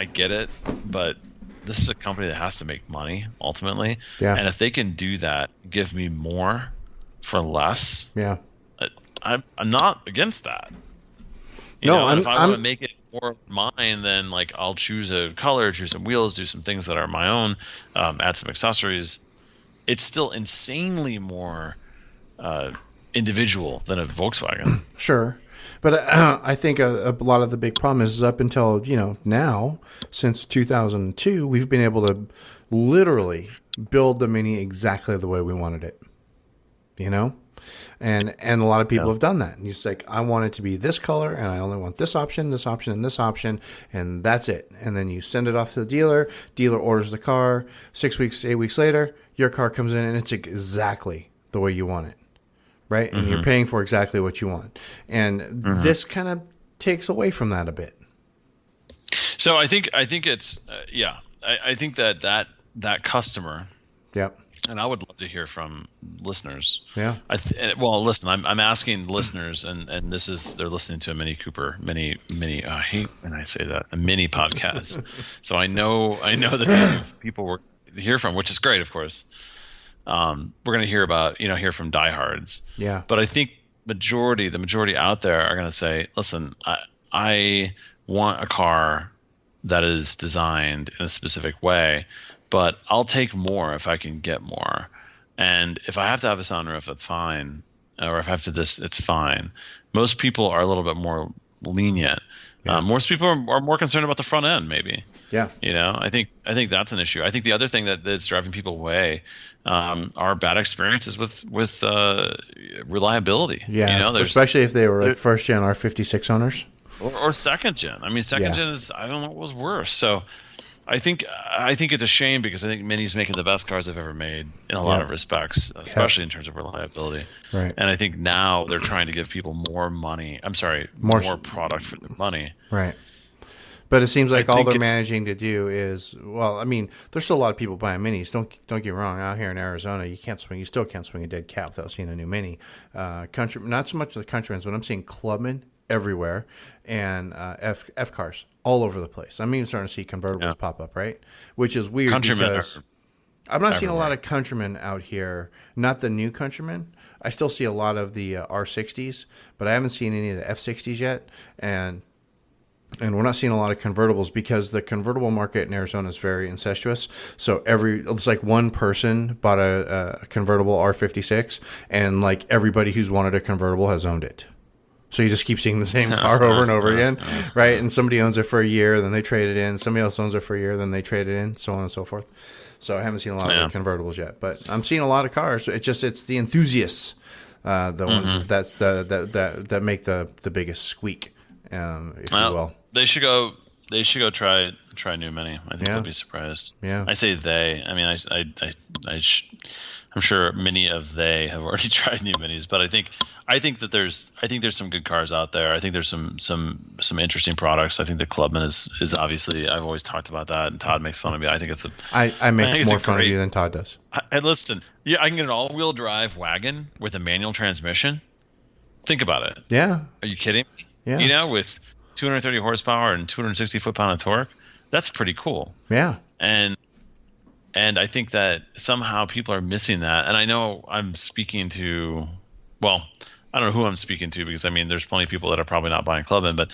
Speaker 2: get it, but this is a company that has to make money ultimately.
Speaker 1: Yeah.
Speaker 2: And if they can do that, give me more for less.
Speaker 1: Yeah.
Speaker 2: I'm not against that. If I want to make it more mine, then I'll choose a color, choose some wheels, do some things that are my own, add some accessories. It's still insanely more individual than a Volkswagen.
Speaker 1: Sure. But I think a lot of the big problem is up until, now, since 2002, we've been able to literally build the Mini exactly the way we wanted it. And a lot of people have done that. And it's I want it to be this color, and I only want this option, and this option, and that's it. And then you send it off to the dealer. Dealer orders the car. 6 weeks, 8 weeks later, your car comes in, and it's exactly the way you want it. Right? And you're paying for exactly what you want. And this kind of takes away from that a bit.
Speaker 2: So I think it's I think that customer.
Speaker 1: Yep.
Speaker 2: And I would love to hear from listeners.
Speaker 1: Yeah.
Speaker 2: Listen, I'm asking listeners, and they're listening to a Mini Cooper, Mini. I hate when I say that, a Mini podcast. So I know the type of people we're hear from, which is great, of course. We're going to hear from diehards.
Speaker 1: Yeah.
Speaker 2: But I think the majority out there are going to say, listen, I want a car that is designed in a specific way, but I'll take more if I can get more. And if I have to have a sunroof, that's fine. Or if I have to it's fine. Most people are a little bit more lenient. Yeah. Most people are more concerned about the front end, maybe.
Speaker 1: Yeah.
Speaker 2: I think that's an issue. I think the other thing that's driving people away are bad experiences with reliability.
Speaker 1: Yeah. Especially if they were first gen R56 owners.
Speaker 2: Or second gen. I mean, second gen is, I don't know what was worse. So I think it's a shame because I think Mini's making the best cars they've ever made in a lot of respects, especially in terms of reliability.
Speaker 1: Right.
Speaker 2: And I think now they're trying to give people more product for their money.
Speaker 1: Right. But it seems like all they're managing to do is, there's still a lot of people buying Minis. Don't get me wrong. Out here in Arizona, you still can't swing a dead cat without seeing a new Mini. Not so much the Countryman's, but I'm seeing Clubman everywhere and F cars all over the place. I'm even starting to see convertibles pop up, right? Which is weird.
Speaker 2: Countrymen
Speaker 1: I'm not seeing a lot
Speaker 2: everywhere.
Speaker 1: of Countrymen out here. Not the new Countrymen. I still see a lot of the R60s, but I haven't seen any of the F60s yet. And we're not seeing a lot of convertibles because the convertible market in Arizona is very incestuous. So it's like one person bought a convertible R56, and like everybody who's wanted a convertible has owned it. So you just keep seeing the same car over and over again, right? And somebody owns it for a year, then they trade it in. Somebody else owns it for a year, then they trade it in, so on and so forth. So I haven't seen a lot of the convertibles yet, but I'm seeing a lot of cars. It's the enthusiasts, the ones that make the biggest squeak, if you will.
Speaker 2: They should go. They should go try new Mini. I think they'll be surprised.
Speaker 1: Yeah.
Speaker 2: I say they. I mean, I'm sure many of they have already tried new Minis, but I think there's some good cars out there. I think there's some interesting products. I think the Clubman is obviously, I've always talked about that, and Todd makes fun of me. I think it's
Speaker 1: I make more fun of you than Todd does.
Speaker 2: And listen, yeah, I can get an all-wheel drive wagon with a manual transmission. Think about it.
Speaker 1: Yeah.
Speaker 2: Are you kidding me?
Speaker 1: Yeah.
Speaker 2: You know, with 230 horsepower and 260 foot-pound of torque, that's pretty cool.
Speaker 1: Yeah.
Speaker 2: And I think that somehow people are missing that. And I know I'm speaking to, well, I don't know who I'm speaking to, because I mean, there's plenty of people that are probably not buying Clubman, but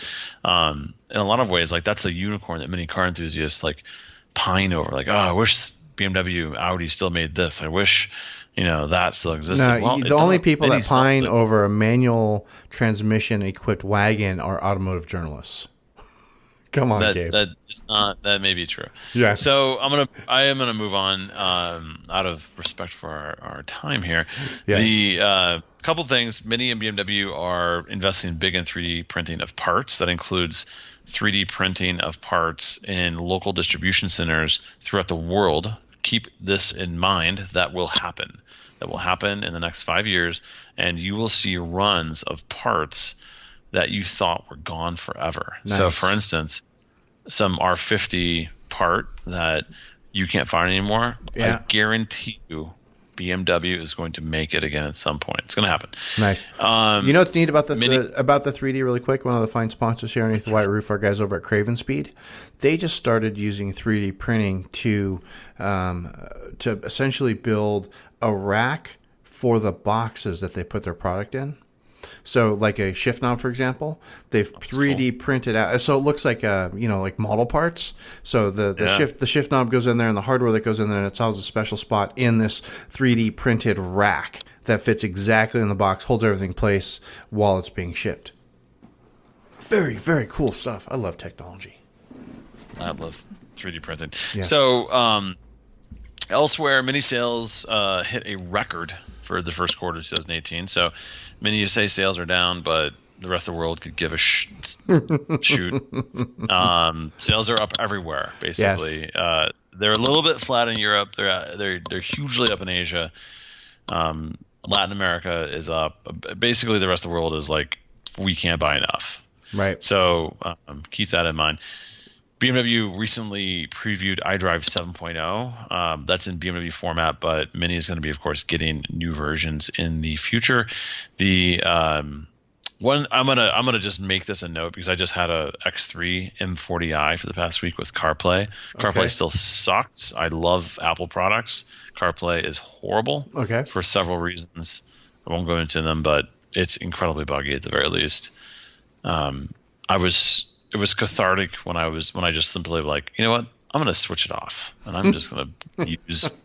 Speaker 2: in a lot of ways, like that's a unicorn that many car enthusiasts like pine over. Like, oh, I wish BMW, Audi still made this. I wish, that still existed.
Speaker 1: No,
Speaker 2: well,
Speaker 1: the only people that pine over a manual transmission equipped wagon are automotive journalists. Come on, Gabe.
Speaker 2: That may be true.
Speaker 1: Yeah.
Speaker 2: So I am gonna move on out of respect for our time here.
Speaker 1: Yes.
Speaker 2: The couple things: Mini and BMW are investing big in 3D printing of parts. That includes 3D printing of parts in local distribution centers throughout the world. Keep this in mind. That will happen. That will happen in the next 5 years, and you will see runs of parts that you thought were gone forever.
Speaker 1: Nice.
Speaker 2: So, for instance, some R50 part that you can't find anymore,
Speaker 1: yeah.
Speaker 2: I guarantee you BMW is going to make it again at some point. It's going to happen.
Speaker 1: Nice. You know what's neat about the 3D really quick? One of the fine sponsors here underneath the white roof, our guys over at Craven Speed, they just started using 3D printing to essentially build a rack for the boxes that they put their product in. So like a shift knob, for example, they've 3D printed out. So it looks like like model parts. So the shift knob goes in there, and the hardware that goes in there, and it solves a special spot in this 3D printed rack that fits exactly in the box, holds everything in place while it's being shipped. Very, very cool stuff. I love technology.
Speaker 2: I love 3D printing.
Speaker 1: Yes.
Speaker 2: So elsewhere, Mini sales hit a record for the first quarter of 2018. So Mini USA sales are down, but the rest of the world could give a shoot. Sales are up everywhere, basically. Yes. They're a little bit flat in Europe. They're hugely up in Asia. Latin America is up. Basically, the rest of the world is like, we can't buy enough.
Speaker 1: Right.
Speaker 2: So keep that in mind. BMW recently previewed iDrive 7.0. That's in BMW format, but Mini is going to be, of course, getting new versions in the future. The one I'm gonna just make this a note, because I just had a X3 M40i for the past week with CarPlay. CarPlay still sucks. I love Apple products. CarPlay is horrible. Okay. For several reasons. I won't go into them, but it's incredibly buggy at the very least. It was cathartic when I just simply like, you know what? I'm going to switch it off, and I'm just going to use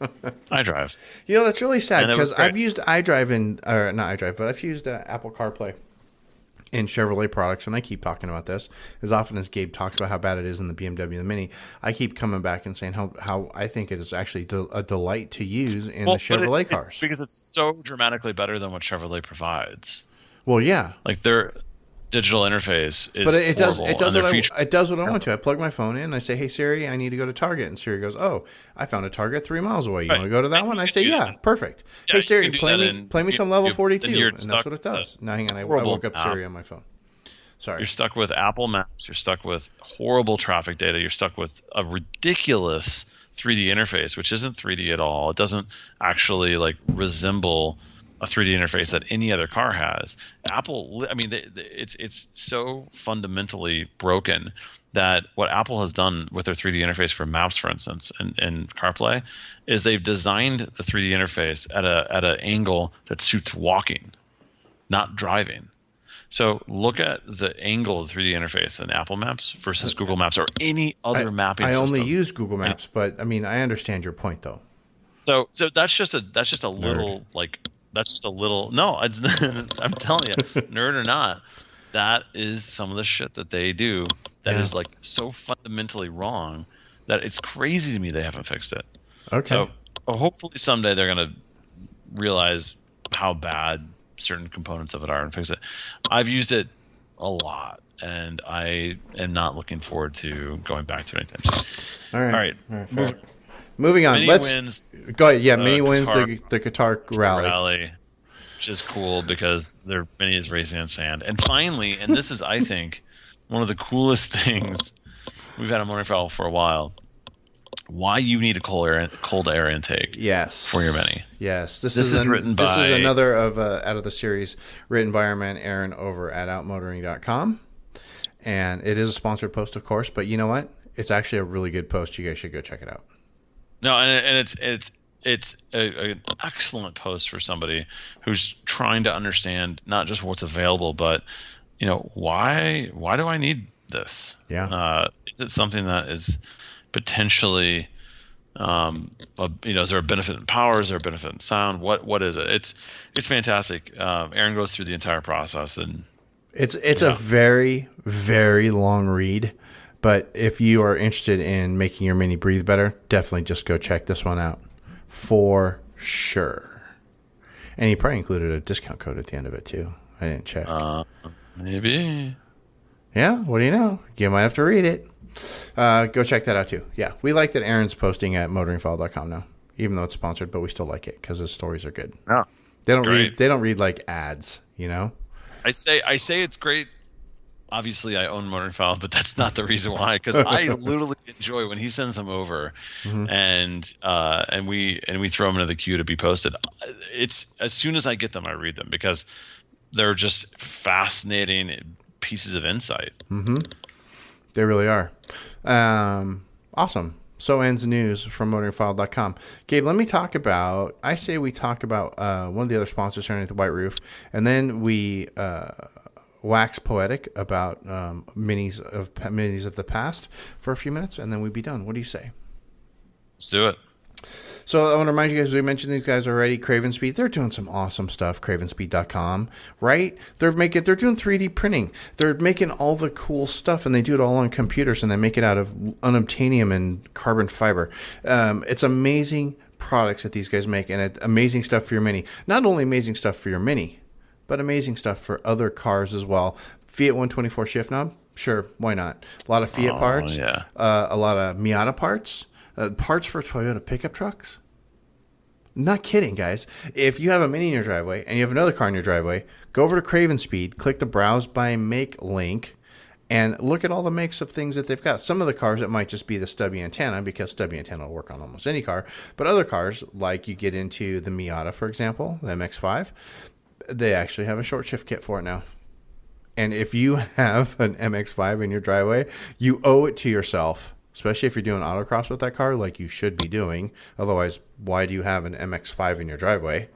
Speaker 2: iDrive.
Speaker 1: That's really sad, because I've used iDrive but I've used Apple CarPlay in Chevrolet products, and I keep talking about this as often as Gabe talks about how bad it is in the BMW and the Mini. I keep coming back and saying how I think it is actually a delight to use in the Chevrolet cars.
Speaker 2: Because it's so dramatically better than what Chevrolet provides.
Speaker 1: Well, yeah.
Speaker 2: Like their digital interface is horrible.
Speaker 1: It does what I want to. I plug my phone in, and I say, hey, Siri, I need to go to Target. And Siri goes, oh, I found a Target 3 miles away. You want to go to that one? I say, yeah, perfect. Yeah, hey, Siri, play me some level 42. And that's what it does. Now, hang on. I woke up Siri on my phone. Sorry.
Speaker 2: You're stuck with Apple Maps. You're stuck with horrible traffic data. You're stuck with a ridiculous 3D interface, which isn't 3D at all. It doesn't actually resemble a 3D interface that any other car has. Apple, I mean, it's so fundamentally broken that what Apple has done with their 3D interface for maps, for instance, in CarPlay, is they've designed the 3D interface at an angle that suits walking, not driving. So look at the angle of the 3D interface in Apple Maps versus Google Maps or any other mapping system.
Speaker 1: I only use Google Maps, but I mean, I understand your point though.
Speaker 2: So that's just a little no, it's I'm telling you, nerd or not, that is some of the shit that they do that is like so fundamentally wrong that it's crazy to me they haven't fixed it.
Speaker 1: Okay.
Speaker 2: So hopefully someday they're going to realize how bad certain components of it are and fix it. I've used it a lot, and I am not looking forward to going back to it anytime soon. All right.
Speaker 1: Moving on.
Speaker 2: Mini wins.
Speaker 1: Go ahead. Yeah, Mini wins the Qatar rally.
Speaker 2: Which is cool because their Mini is racing in sand. And finally, and this is, I think, one of the coolest things we've had on Motoringfile for a while, why you need a cold air intake for your Mini.
Speaker 1: Yes. This is another of out of the series written by our man Aaron over at outmotoring.com. And it is a sponsored post, of course, but you know what? It's actually a really good post. You guys should go check it out.
Speaker 2: No, and it's an excellent post for somebody who's trying to understand not just what's available, but why do I need this?
Speaker 1: Yeah.
Speaker 2: Is it something that is potentially is there a benefit in power? Is there a benefit in sound? What is it? It's fantastic. Aaron goes through the entire process, and
Speaker 1: it's a very, very long read. But if you are interested in making your Mini breathe better, definitely just go check this one out for sure. And he probably included a discount code at the end of it too. I didn't check.
Speaker 2: Maybe.
Speaker 1: Yeah, what do you know? You might have to read it. Go check that out too. Yeah, we like that Aaron's posting at motoringfile.com now, even though it's sponsored, but we still like it because his stories are good.
Speaker 2: Yeah,
Speaker 1: they don't read like ads,
Speaker 2: I say it's great. Obviously, I own Motoringfile, but that's not the reason why. Because I literally enjoy when he sends them over, and we throw them into the queue to be posted. It's as soon as I get them, I read them because they're just fascinating pieces of insight.
Speaker 1: Mm-hmm. They really are. Awesome. So ends news from motoringfile.com. Gabe, we talk about one of the other sponsors here at the White Roof, and then we wax poetic about minis of the past for a few minutes, and then we'd be done. What do you say?
Speaker 2: Let's do it.
Speaker 1: So I want to remind you guys, we mentioned these guys already, Craven Speed. They're doing some awesome stuff, cravenspeed.com, right? They're doing 3D printing. They're making all the cool stuff, and they do it all on computers, and they make it out of unobtainium and carbon fiber. It's amazing products that these guys make, and amazing stuff for your Mini. Not only amazing stuff for your Mini, but amazing stuff for other cars as well. Fiat 124 shift knob, sure, why not? A lot of Fiat parts, a lot of Miata parts. Parts for Toyota pickup trucks? Not kidding, guys. If you have a Mini in your driveway and you have another car in your driveway, go over to Craven Speed, click the Browse by Make link, and look at all the makes of things that they've got. Some of the cars, it might just be the stubby antenna, because stubby antenna will work on almost any car. But other cars, like you get into the Miata, for example, the MX-5, they actually have a short shift kit for it now. And if you have an MX-5 in your driveway, you owe it to yourself, especially if you're doing autocross with that car, like you should be doing. Otherwise, why do you have an MX-5 in your driveway?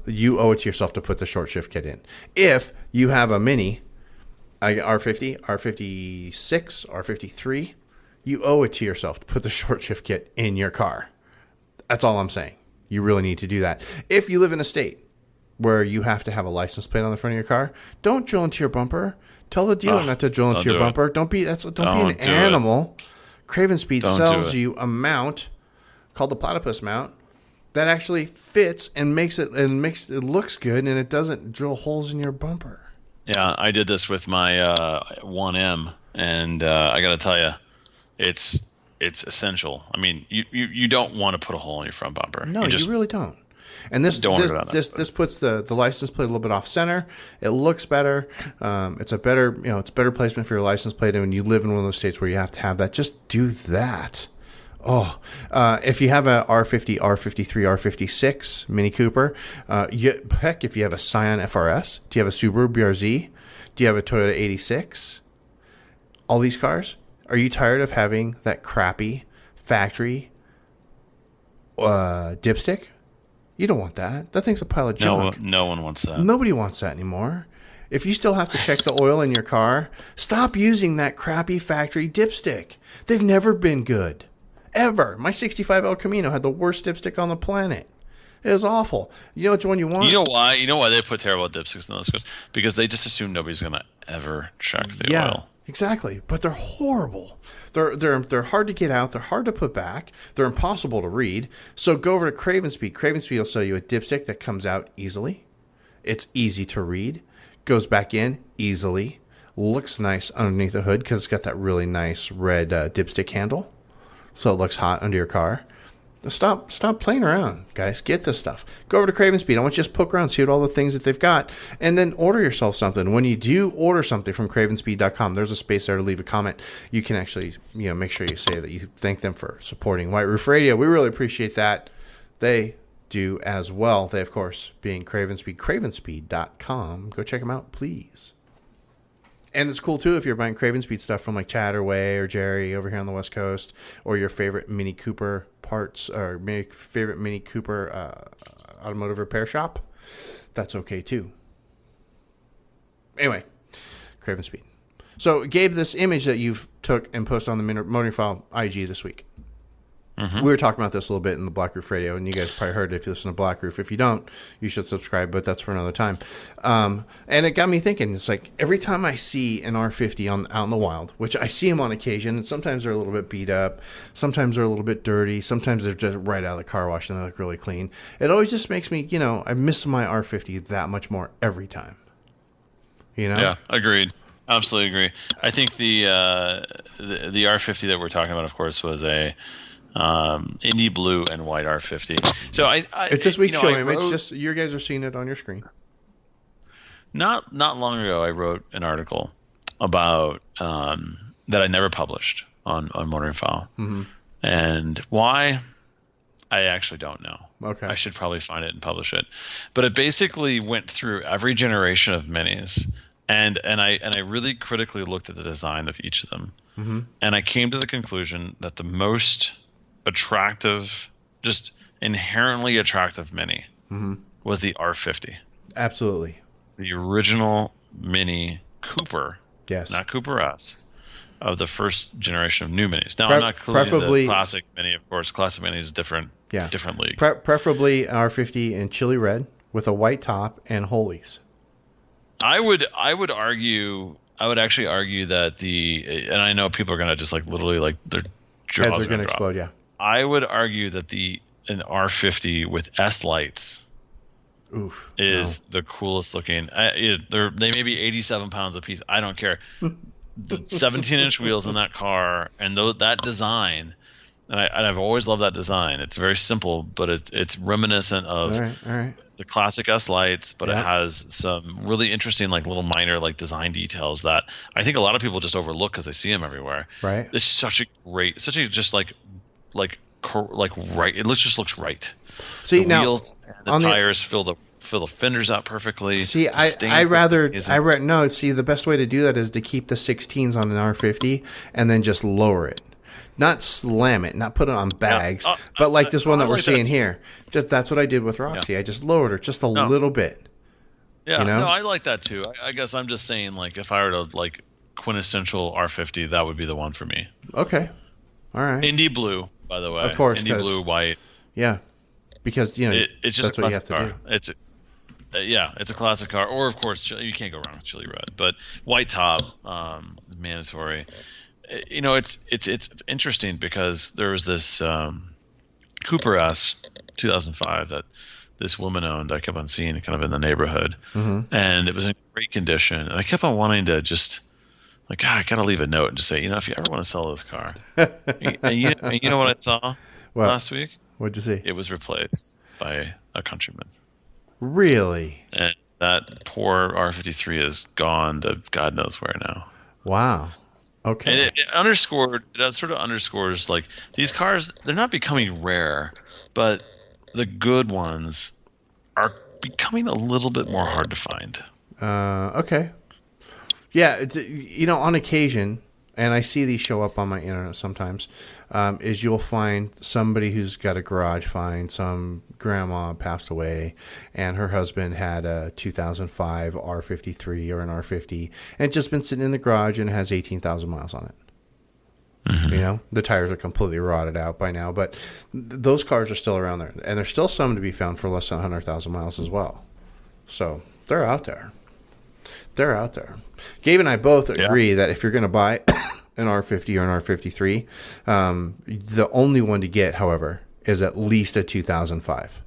Speaker 1: You owe it to yourself to put the short shift kit in. If you have a Mini, R50, R56, R53, you owe it to yourself to put the short shift kit in your car. That's all I'm saying. You really need to do that. If you live in a state where you have to have a license plate on the front of your car, don't drill into your bumper. Tell the dealer not to drill into your bumper. Don't be an animal. Craven Speed sells you a mount called the platypus mount that actually fits and makes it looks good, and it doesn't drill holes in your bumper.
Speaker 2: Yeah, I did this with my 1M, and I got to tell you, it's essential. I mean, you don't want to put a hole in your front bumper.
Speaker 1: No, you really don't. And this puts the license plate a little bit off center. It looks better. It's a better placement for your license plate. And when you live in one of those states where you have to have that, just do that. If you have a R50, R53, R56 Mini Cooper, if you have a Scion FRS, do you have a Subaru BRZ? Do you have a Toyota 86? all these cars, are you tired of having that crappy factory dipstick? You don't want that. That thing's a pile of junk.
Speaker 2: No one wants that.
Speaker 1: Nobody wants that anymore. If you still have to check the oil in your car, stop using that crappy factory dipstick. They've never been good. Ever. My 65 El Camino had the worst dipstick on the planet. It was awful. You know which one you want?
Speaker 2: You know why? You know why they put terrible dipsticks in those cars? Because they just assume nobody's going to ever check the oil.
Speaker 1: Exactly. But they're horrible. They're hard to get out. They're hard to put back. They're impossible to read. So go over to Craven Speed. Craven Speed will sell you a dipstick that comes out easily. It's easy to read. Goes back in easily. Looks nice underneath the hood because it's got that really nice red dipstick handle. So it looks hot under your car. Stop playing around, guys. Get this stuff. Go over to Craven Speed. I want you to just poke around, see what all the things that they've got, and then order yourself something. When you do order something from cravenspeed.com, there's a space there to leave a comment. You can actually, make sure you say that you thank them for supporting White Roof Radio. We really appreciate that. They do as well. They, of course, being Craven Speed, cravenspeed.com. Go check them out, please. And it's cool, too, if you're buying Craven Speed stuff from like Chad or Way or Jerry over here on the West Coast, or your favorite Mini Cooper parts or favorite Mini Cooper automotive repair shop. That's okay, too. Anyway, Craven Speed. So, Gabe, this image that you've took and posted on the Motoringfile IG this week. Mm-hmm. We were talking about this a little bit in the Black Roof Radio, and you guys probably heard it if you listen to Black Roof. If you don't, you should subscribe, but that's for another time. And it got me thinking. It's like every time I see an R50 out in the wild, which I see them on occasion, and sometimes they're a little bit beat up, sometimes they're a little bit dirty, sometimes they're just right out of the car wash and they look really clean. It always just makes me, I miss my R50 that much more every time.
Speaker 2: Yeah, agreed. Absolutely agree. I think the R50 that we're talking about, of course, was a Indy blue and white R50. So
Speaker 1: it's this week's show image. Just you guys are seeing it on your screen.
Speaker 2: Not long ago, I wrote an article about that I never published on Motoringfile, and why I actually don't know.
Speaker 1: Okay,
Speaker 2: I should probably find it and publish it. But it basically went through every generation of minis, and I really critically looked at the design of each of them, and I came to the conclusion that the most attractive, just inherently attractive Mini was the R50.
Speaker 1: Absolutely.
Speaker 2: The original Mini Cooper,
Speaker 1: yes,
Speaker 2: not Cooper S, of the first generation of new Minis. Now, I'm not including the classic Mini, of course. Classic Mini is different league.
Speaker 1: Preferably R50 in chili red with a white top and Holies.
Speaker 2: I would actually argue that and I know people are going to just like literally like their jaws
Speaker 1: heads are going to explode, yeah.
Speaker 2: I would argue that an R50 with S lights is the coolest looking. They may be 87 pounds a piece. I don't care. The 17-inch wheels in that car and that design, and I've always loved that design. It's very simple, but it's reminiscent of
Speaker 1: all right.
Speaker 2: the classic S lights, but it has some really interesting like little minor like design details that I think a lot of people just overlook because they see them everywhere.
Speaker 1: Right.
Speaker 2: It's such a just right. It just looks right.
Speaker 1: See,
Speaker 2: the wheels and the tires fill the fenders out perfectly.
Speaker 1: See, the best way to do that is to keep the 16s on an R50 and then just lower it. Not slam it, not put it on bags, but like this one that we're seeing here. Just that's what I did with Roxy. I just lowered her just a little bit.
Speaker 2: Yeah, no, I like that too. I guess I'm just saying, like, if I were to like quintessential R50, that would be the one for me.
Speaker 1: Okay, all right.
Speaker 2: Indy blue, by the way.
Speaker 1: Of course,
Speaker 2: Indy blue, white.
Speaker 1: Yeah, because
Speaker 2: it's just
Speaker 1: that's what you have
Speaker 2: car.
Speaker 1: to do.
Speaker 2: It's a classic car, or of course you can't go wrong with chili red, but white top, mandatory. It's interesting because there was this Cooper S 2005 that this woman owned. I kept on seeing kind of in the neighborhood, and it was in great condition. And I kept on wanting to just like, God, I gotta leave a note and just say, if you ever want to sell this car, and you know what I saw last week?
Speaker 1: What'd you see?
Speaker 2: It was replaced by a Countryman.
Speaker 1: Really?
Speaker 2: And that poor R53 is gone to God knows where now.
Speaker 1: Wow. Okay.
Speaker 2: And it sort of underscores like these cars, they're not becoming rare, but the good ones are becoming a little bit more hard to find.
Speaker 1: Okay. Yeah, on occasion, and I see these show up on my internet sometimes, is you'll find somebody who's got a garage find. Some grandma passed away, and her husband had a 2005 R53 or an R50, and it's just been sitting in the garage and it has 18,000 miles on it. You know, the tires are completely rotted out by now, but those cars are still around there, and there's still some to be found for less than 100,000 miles as well. So they're out there. They're out there. Gabe and I both agree that if you're going to buy an R50 or an R53, the only one to get, however, is at least a 2005.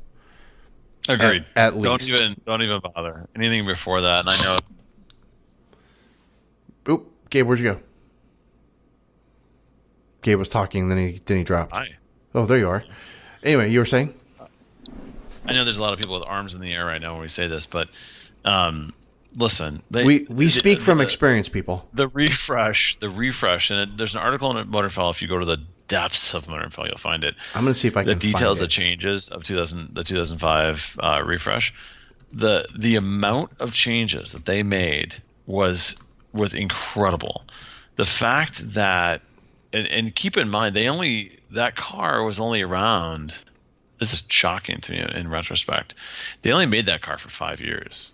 Speaker 2: Agreed.
Speaker 1: At least.
Speaker 2: Don't even bother. Anything before that, and I know.
Speaker 1: Oop, Gabe, where'd you go? Gabe was talking, then he dropped.
Speaker 2: Hi.
Speaker 1: Oh, there you are. Anyway, you were saying?
Speaker 2: I know there's a lot of people with arms in the air right now when we say this, but listen.
Speaker 1: We speak from experience, people.
Speaker 2: The refresh, and there's an article in Motoringfile. If you go to the depths of Motoringfile, you'll find it.
Speaker 1: I'm going to see if I can
Speaker 2: the details, the changes of the 2005 refresh. The amount of changes that they made was incredible. The fact that and keep in mind, that car was only around. This is shocking to me in retrospect. They only made that car for 5 years.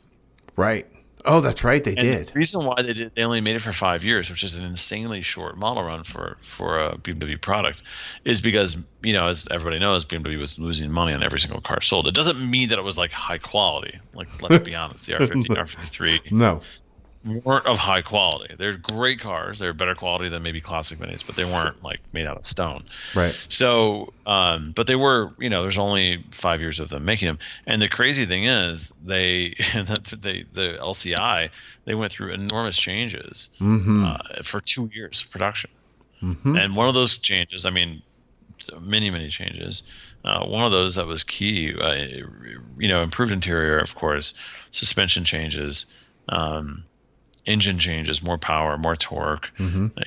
Speaker 2: Right.
Speaker 1: Oh, that's right. They did.
Speaker 2: The reason why they only made it for 5 years, which is an insanely short model run for a BMW product, is because, as everybody knows, BMW was losing money on every single car sold. It doesn't mean that it was like high quality. Like, let's be honest, the R50, R53.
Speaker 1: No.
Speaker 2: Weren't of high quality. They're great cars. They're better quality than maybe classic minis, but they weren't like made out of stone.
Speaker 1: Right.
Speaker 2: So, but they were, there's only 5 years of them making them. And the crazy thing is the LCI, they went through enormous changes for 2 years of production. And one of those changes, many changes. One of those that was key, improved interior, of course, suspension changes, engine changes, more power, more torque,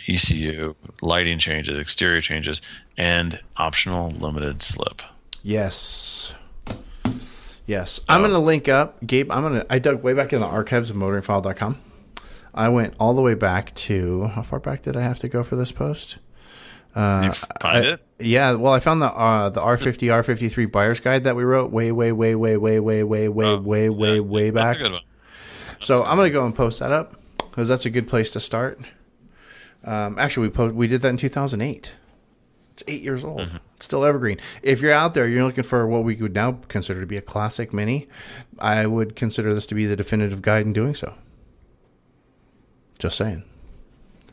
Speaker 2: ECU, lighting changes, exterior changes, and optional limited slip.
Speaker 1: Yes. I'm going to link up, Gabe. I dug way back in the archives of motoringfile.com. I went all the way back to, how far back did I have to go for this post?
Speaker 2: You find it?
Speaker 1: Yeah. Well, I found the R50 R53 Buyers Guide that we wrote way back.
Speaker 2: That's a good one.
Speaker 1: So I'm going to go and post that up because that's a good place to start. Actually, we did that in 2008. It's 8 years old. It's still evergreen. If you're out there, you're looking for what we would now consider to be a classic Mini, I would consider this to be the definitive guide in doing so. Just saying.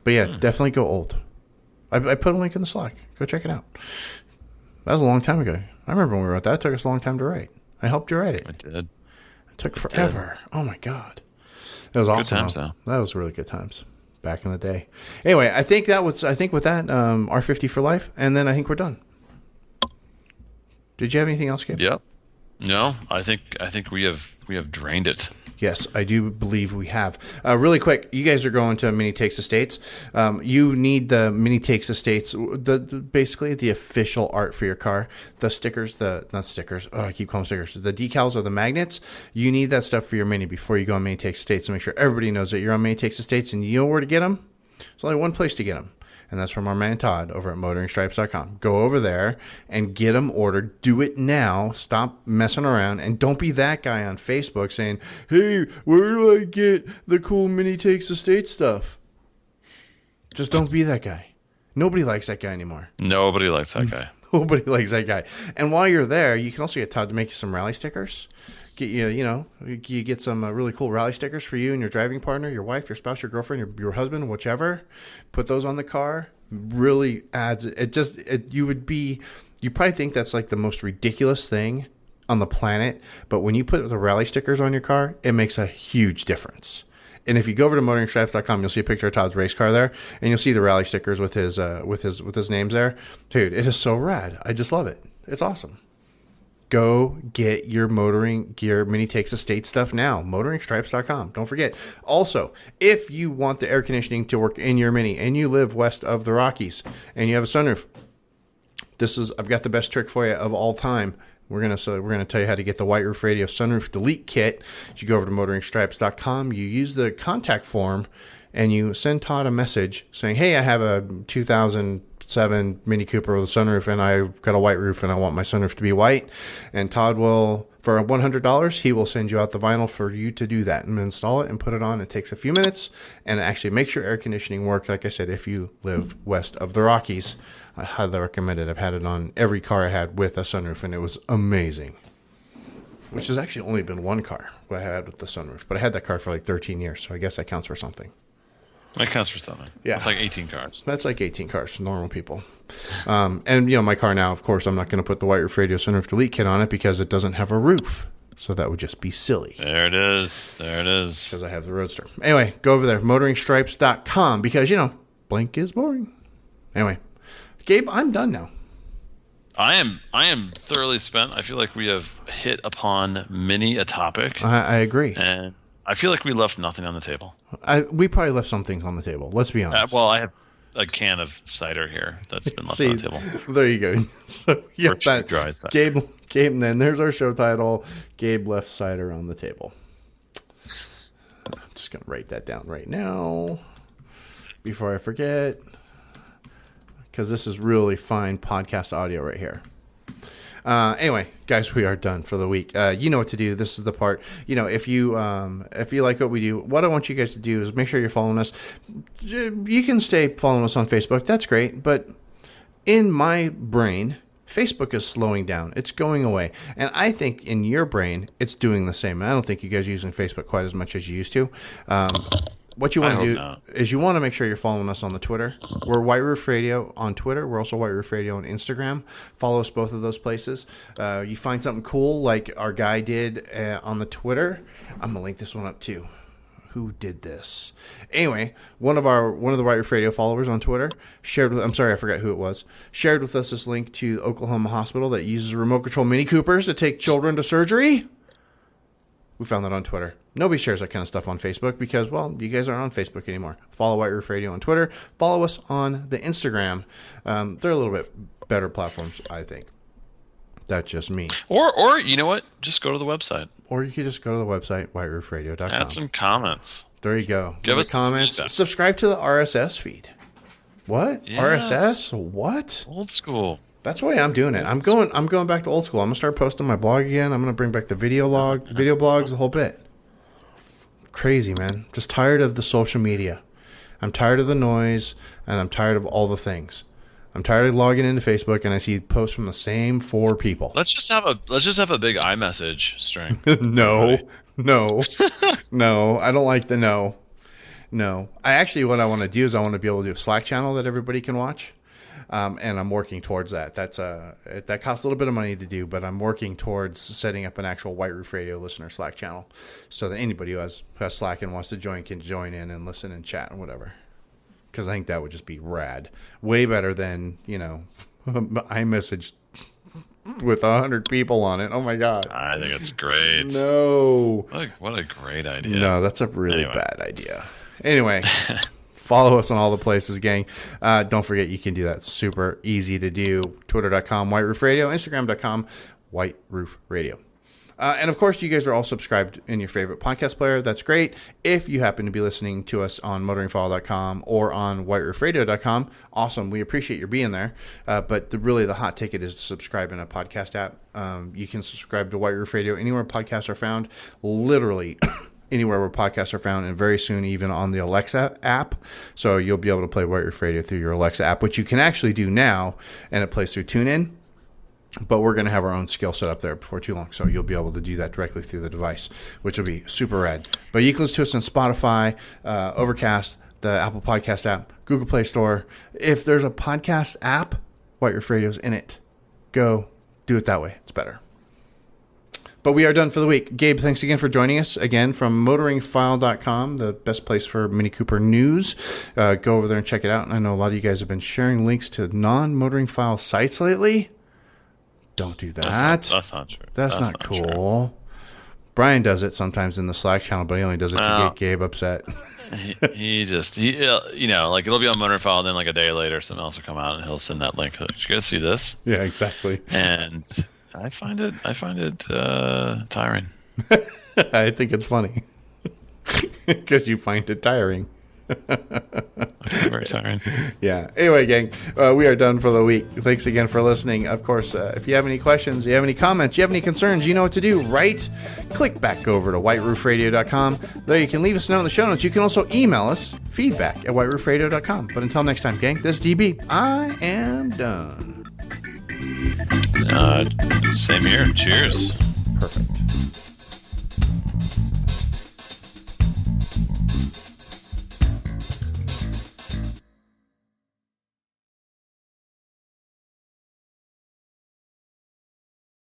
Speaker 1: But yeah, definitely go old. I put a link in the Slack. Go check it out. That was a long time ago. I remember when we wrote that. It took us a long time to write. I helped you write it.
Speaker 2: I did.
Speaker 1: It took forever. Oh my God. That was awesome.
Speaker 2: Good times, though.
Speaker 1: That was really good times back in the day. Anyway, I think with that, R50 for life, and then I think we're done. Did you have anything else, Gabe?
Speaker 2: Yep. No, I think we have drained it.
Speaker 1: Yes, I do believe we have. Really quick, you guys are going to Mini Takes Estates. You need the Mini Takes Estates, basically the official art for your car. The stickers, not stickers. Oh, I keep calling them stickers. The decals or the magnets. You need that stuff for your Mini before you go on Mini Takes Estates to make sure everybody knows that you're on Mini Takes Estates and you know where to get them. There's only one place to get them. And that's from our man Todd over at motoringstripes.com. Go over there and get them ordered. Do it now. Stop messing around. And don't be that guy on Facebook saying, hey, where do I get the cool Mini Takes Estate stuff? Just don't be that guy. Nobody likes that guy anymore.
Speaker 2: Nobody likes that guy.
Speaker 1: Nobody likes that guy. And while you're there, you can also get Todd to make you some rally stickers. Get you get some really cool rally stickers for you and your driving partner, your wife, your spouse, your girlfriend, your husband, whichever. Put those on the car. Really adds it. You probably think that's like the most ridiculous thing on the planet, but when you put the rally stickers on your car, it makes a huge difference. And if you go over to motoringstripes.com, you'll see a picture of Todd's race car there, and you'll see the rally stickers with his names there. Dude, it is so rad. I just love it. It's awesome. Go get your motoring gear Mini Takes Estate stuff now. Motoringstripes.com. Don't forget. Also, if you want the air conditioning to work in your Mini and you live west of the Rockies and you have a sunroof, I've got the best trick for you of all time. We're gonna tell you how to get the White Roof Radio Sunroof Delete Kit. You go over to motoringstripes.com. You use the contact form and you send Todd a message saying, hey, I have a 2007 Mini Cooper with a sunroof, and I've got a white roof, and I want my sunroof to be white. And Todd will, for $100, he will send you out the vinyl for you to do that and install it and put it on. It takes a few minutes, and it actually makes your air conditioning work. Like I said, if you live west of the Rockies, I highly recommend it. I've had it on every car I had with a sunroof, and it was amazing. Which has actually only been one car I had with the sunroof. But I had that car for like 13 years, so I guess that counts for something.
Speaker 2: That counts for something. Yeah. It's like 18 cars.
Speaker 1: That's like 18 cars for normal people. And, my car now, of course, I'm not going to put the White Roof Radio Sunroof Delete Kit on it because it doesn't have a roof. So that would just be silly.
Speaker 2: There it is. Because
Speaker 1: I have the Roadster. Anyway, go over there, motoringstripes.com, because, blank is boring. Anyway, Gabe, I'm done now.
Speaker 2: I am thoroughly spent. I feel like we have hit upon many a topic.
Speaker 1: I agree.
Speaker 2: And I feel like we left nothing on the table.
Speaker 1: We probably left some things on the table. Let's be honest.
Speaker 2: Well, I have a can of cider here that's been left on the table.
Speaker 1: There you go. So, yeah,
Speaker 2: dry cider.
Speaker 1: Gabe, and then there's our show title. Gabe left cider on the table. I'm just going to write that down right now before I forget, because this is really fine podcast audio right here. Anyway, guys, we are done for the week. You know what to do. This is the part. If you like what we do, what I want you guys to do is make sure you're following us. You can stay following us on Facebook. That's great. But in my brain, Facebook is slowing down. It's going away. And I think in your brain, it's doing the same. I don't think you guys are using Facebook quite as much as you used to. What you want to do is you want to make sure you're following us on the Twitter. We're White Roof Radio on Twitter. We're also White Roof Radio on Instagram. Follow us both of those places. You find something cool like our guy did on the Twitter. I'm gonna link this one up too. Who did this? Anyway, one of the White Roof Radio followers on Twitter shared with. I'm sorry, I forgot who it was. Shared with us this link to Oklahoma hospital that uses remote control Mini Coopers to take children to surgery. We found that on Twitter. Nobody shares that kind of stuff on Facebook because, well, you guys aren't on Facebook anymore. Follow White Roof Radio on Twitter. Follow us on the Instagram. They're a little bit better platforms, I think. That's just me.
Speaker 2: Or you know what? Just go to the website.
Speaker 1: Or you could just go to the website, whiteroofradio.com.
Speaker 2: Add some comments.
Speaker 1: There you go.
Speaker 2: Give us
Speaker 1: comments.
Speaker 2: Feedback.
Speaker 1: Subscribe to the RSS feed. What?
Speaker 2: Yes.
Speaker 1: RSS? What?
Speaker 2: Old school.
Speaker 1: That's the way I'm doing it. I'm going back to old school. I'm gonna start posting my blog again. I'm gonna bring back the video blogs, the whole bit. Crazy, man. Just tired of the social media. I'm tired of the noise, and I'm tired of all the things. I'm tired of logging into Facebook and I see posts from the same 4 people.
Speaker 2: Let's just have a big iMessage string.
Speaker 1: No. I don't like the no. What I want to do is I want to be able to do a Slack channel that everybody can watch. And I'm working towards that. That costs a little bit of money to do, but I'm working towards setting up an actual White Roof Radio listener Slack channel so that anybody who has Slack and wants to join can join in and listen and chat and whatever. Because I think that would just be rad. Way better than, iMessage with 100 people on it. Oh my God.
Speaker 2: I think it's great.
Speaker 1: No.
Speaker 2: What a great idea.
Speaker 1: No, that's a really bad idea. Anyway. Follow us on all the places, gang. Don't forget you can do that. Super easy to do. Twitter.com, White Roof Radio. Instagram.com, White Roof Radio. And of course, you guys are all subscribed in your favorite podcast player. That's great. If you happen to be listening to us on motoringfile.com or on whiteroofradio.com, awesome. We appreciate your being there. But the hot ticket is to subscribe in a podcast app. You can subscribe to White Roof Radio anywhere podcasts are found. Literally anywhere where podcasts are found, and very soon even on the Alexa app. So you'll be able to play White Roof Radio through your Alexa app, which you can actually do now, and it plays through TuneIn. But we're going to have our own skill set up there before too long, so you'll be able to do that directly through the device, which will be super rad. But you can listen to us on Spotify, Overcast, the Apple Podcast app, Google Play Store. If there's a podcast app, White Roof Radio's in it. Go do it that way. It's better. But we are done for the week. Gabe, thanks again for joining us again from motoringfile.com, the best place for Mini Cooper news. Go over there and check it out. And I know a lot of you guys have been sharing links to non-Motoring File sites lately. Don't do that.
Speaker 2: That's not true.
Speaker 1: That's not cool. True. Brian does it sometimes in the Slack channel, but he only does it to get Gabe upset.
Speaker 2: He it'll be on Motoringfile, then like a day later, something else will come out, and he'll send that link. Did you guys see this?
Speaker 1: Yeah, exactly.
Speaker 2: And I find it tiring.
Speaker 1: I think it's funny because you find it tiring.
Speaker 2: Very tiring.
Speaker 1: Yeah. Anyway, gang, we are done for the week. Thanks again for listening. Of course, if you have any questions, you have any comments, you have any concerns, you know what to do, right? Click back over to whiteroofradio.com. There you can leave us a note in the show notes. You can also email us, feedback@whiteroofradio.com. But until next time, gang, this is DB. I am done.
Speaker 2: Same here. Cheers.
Speaker 1: Perfect.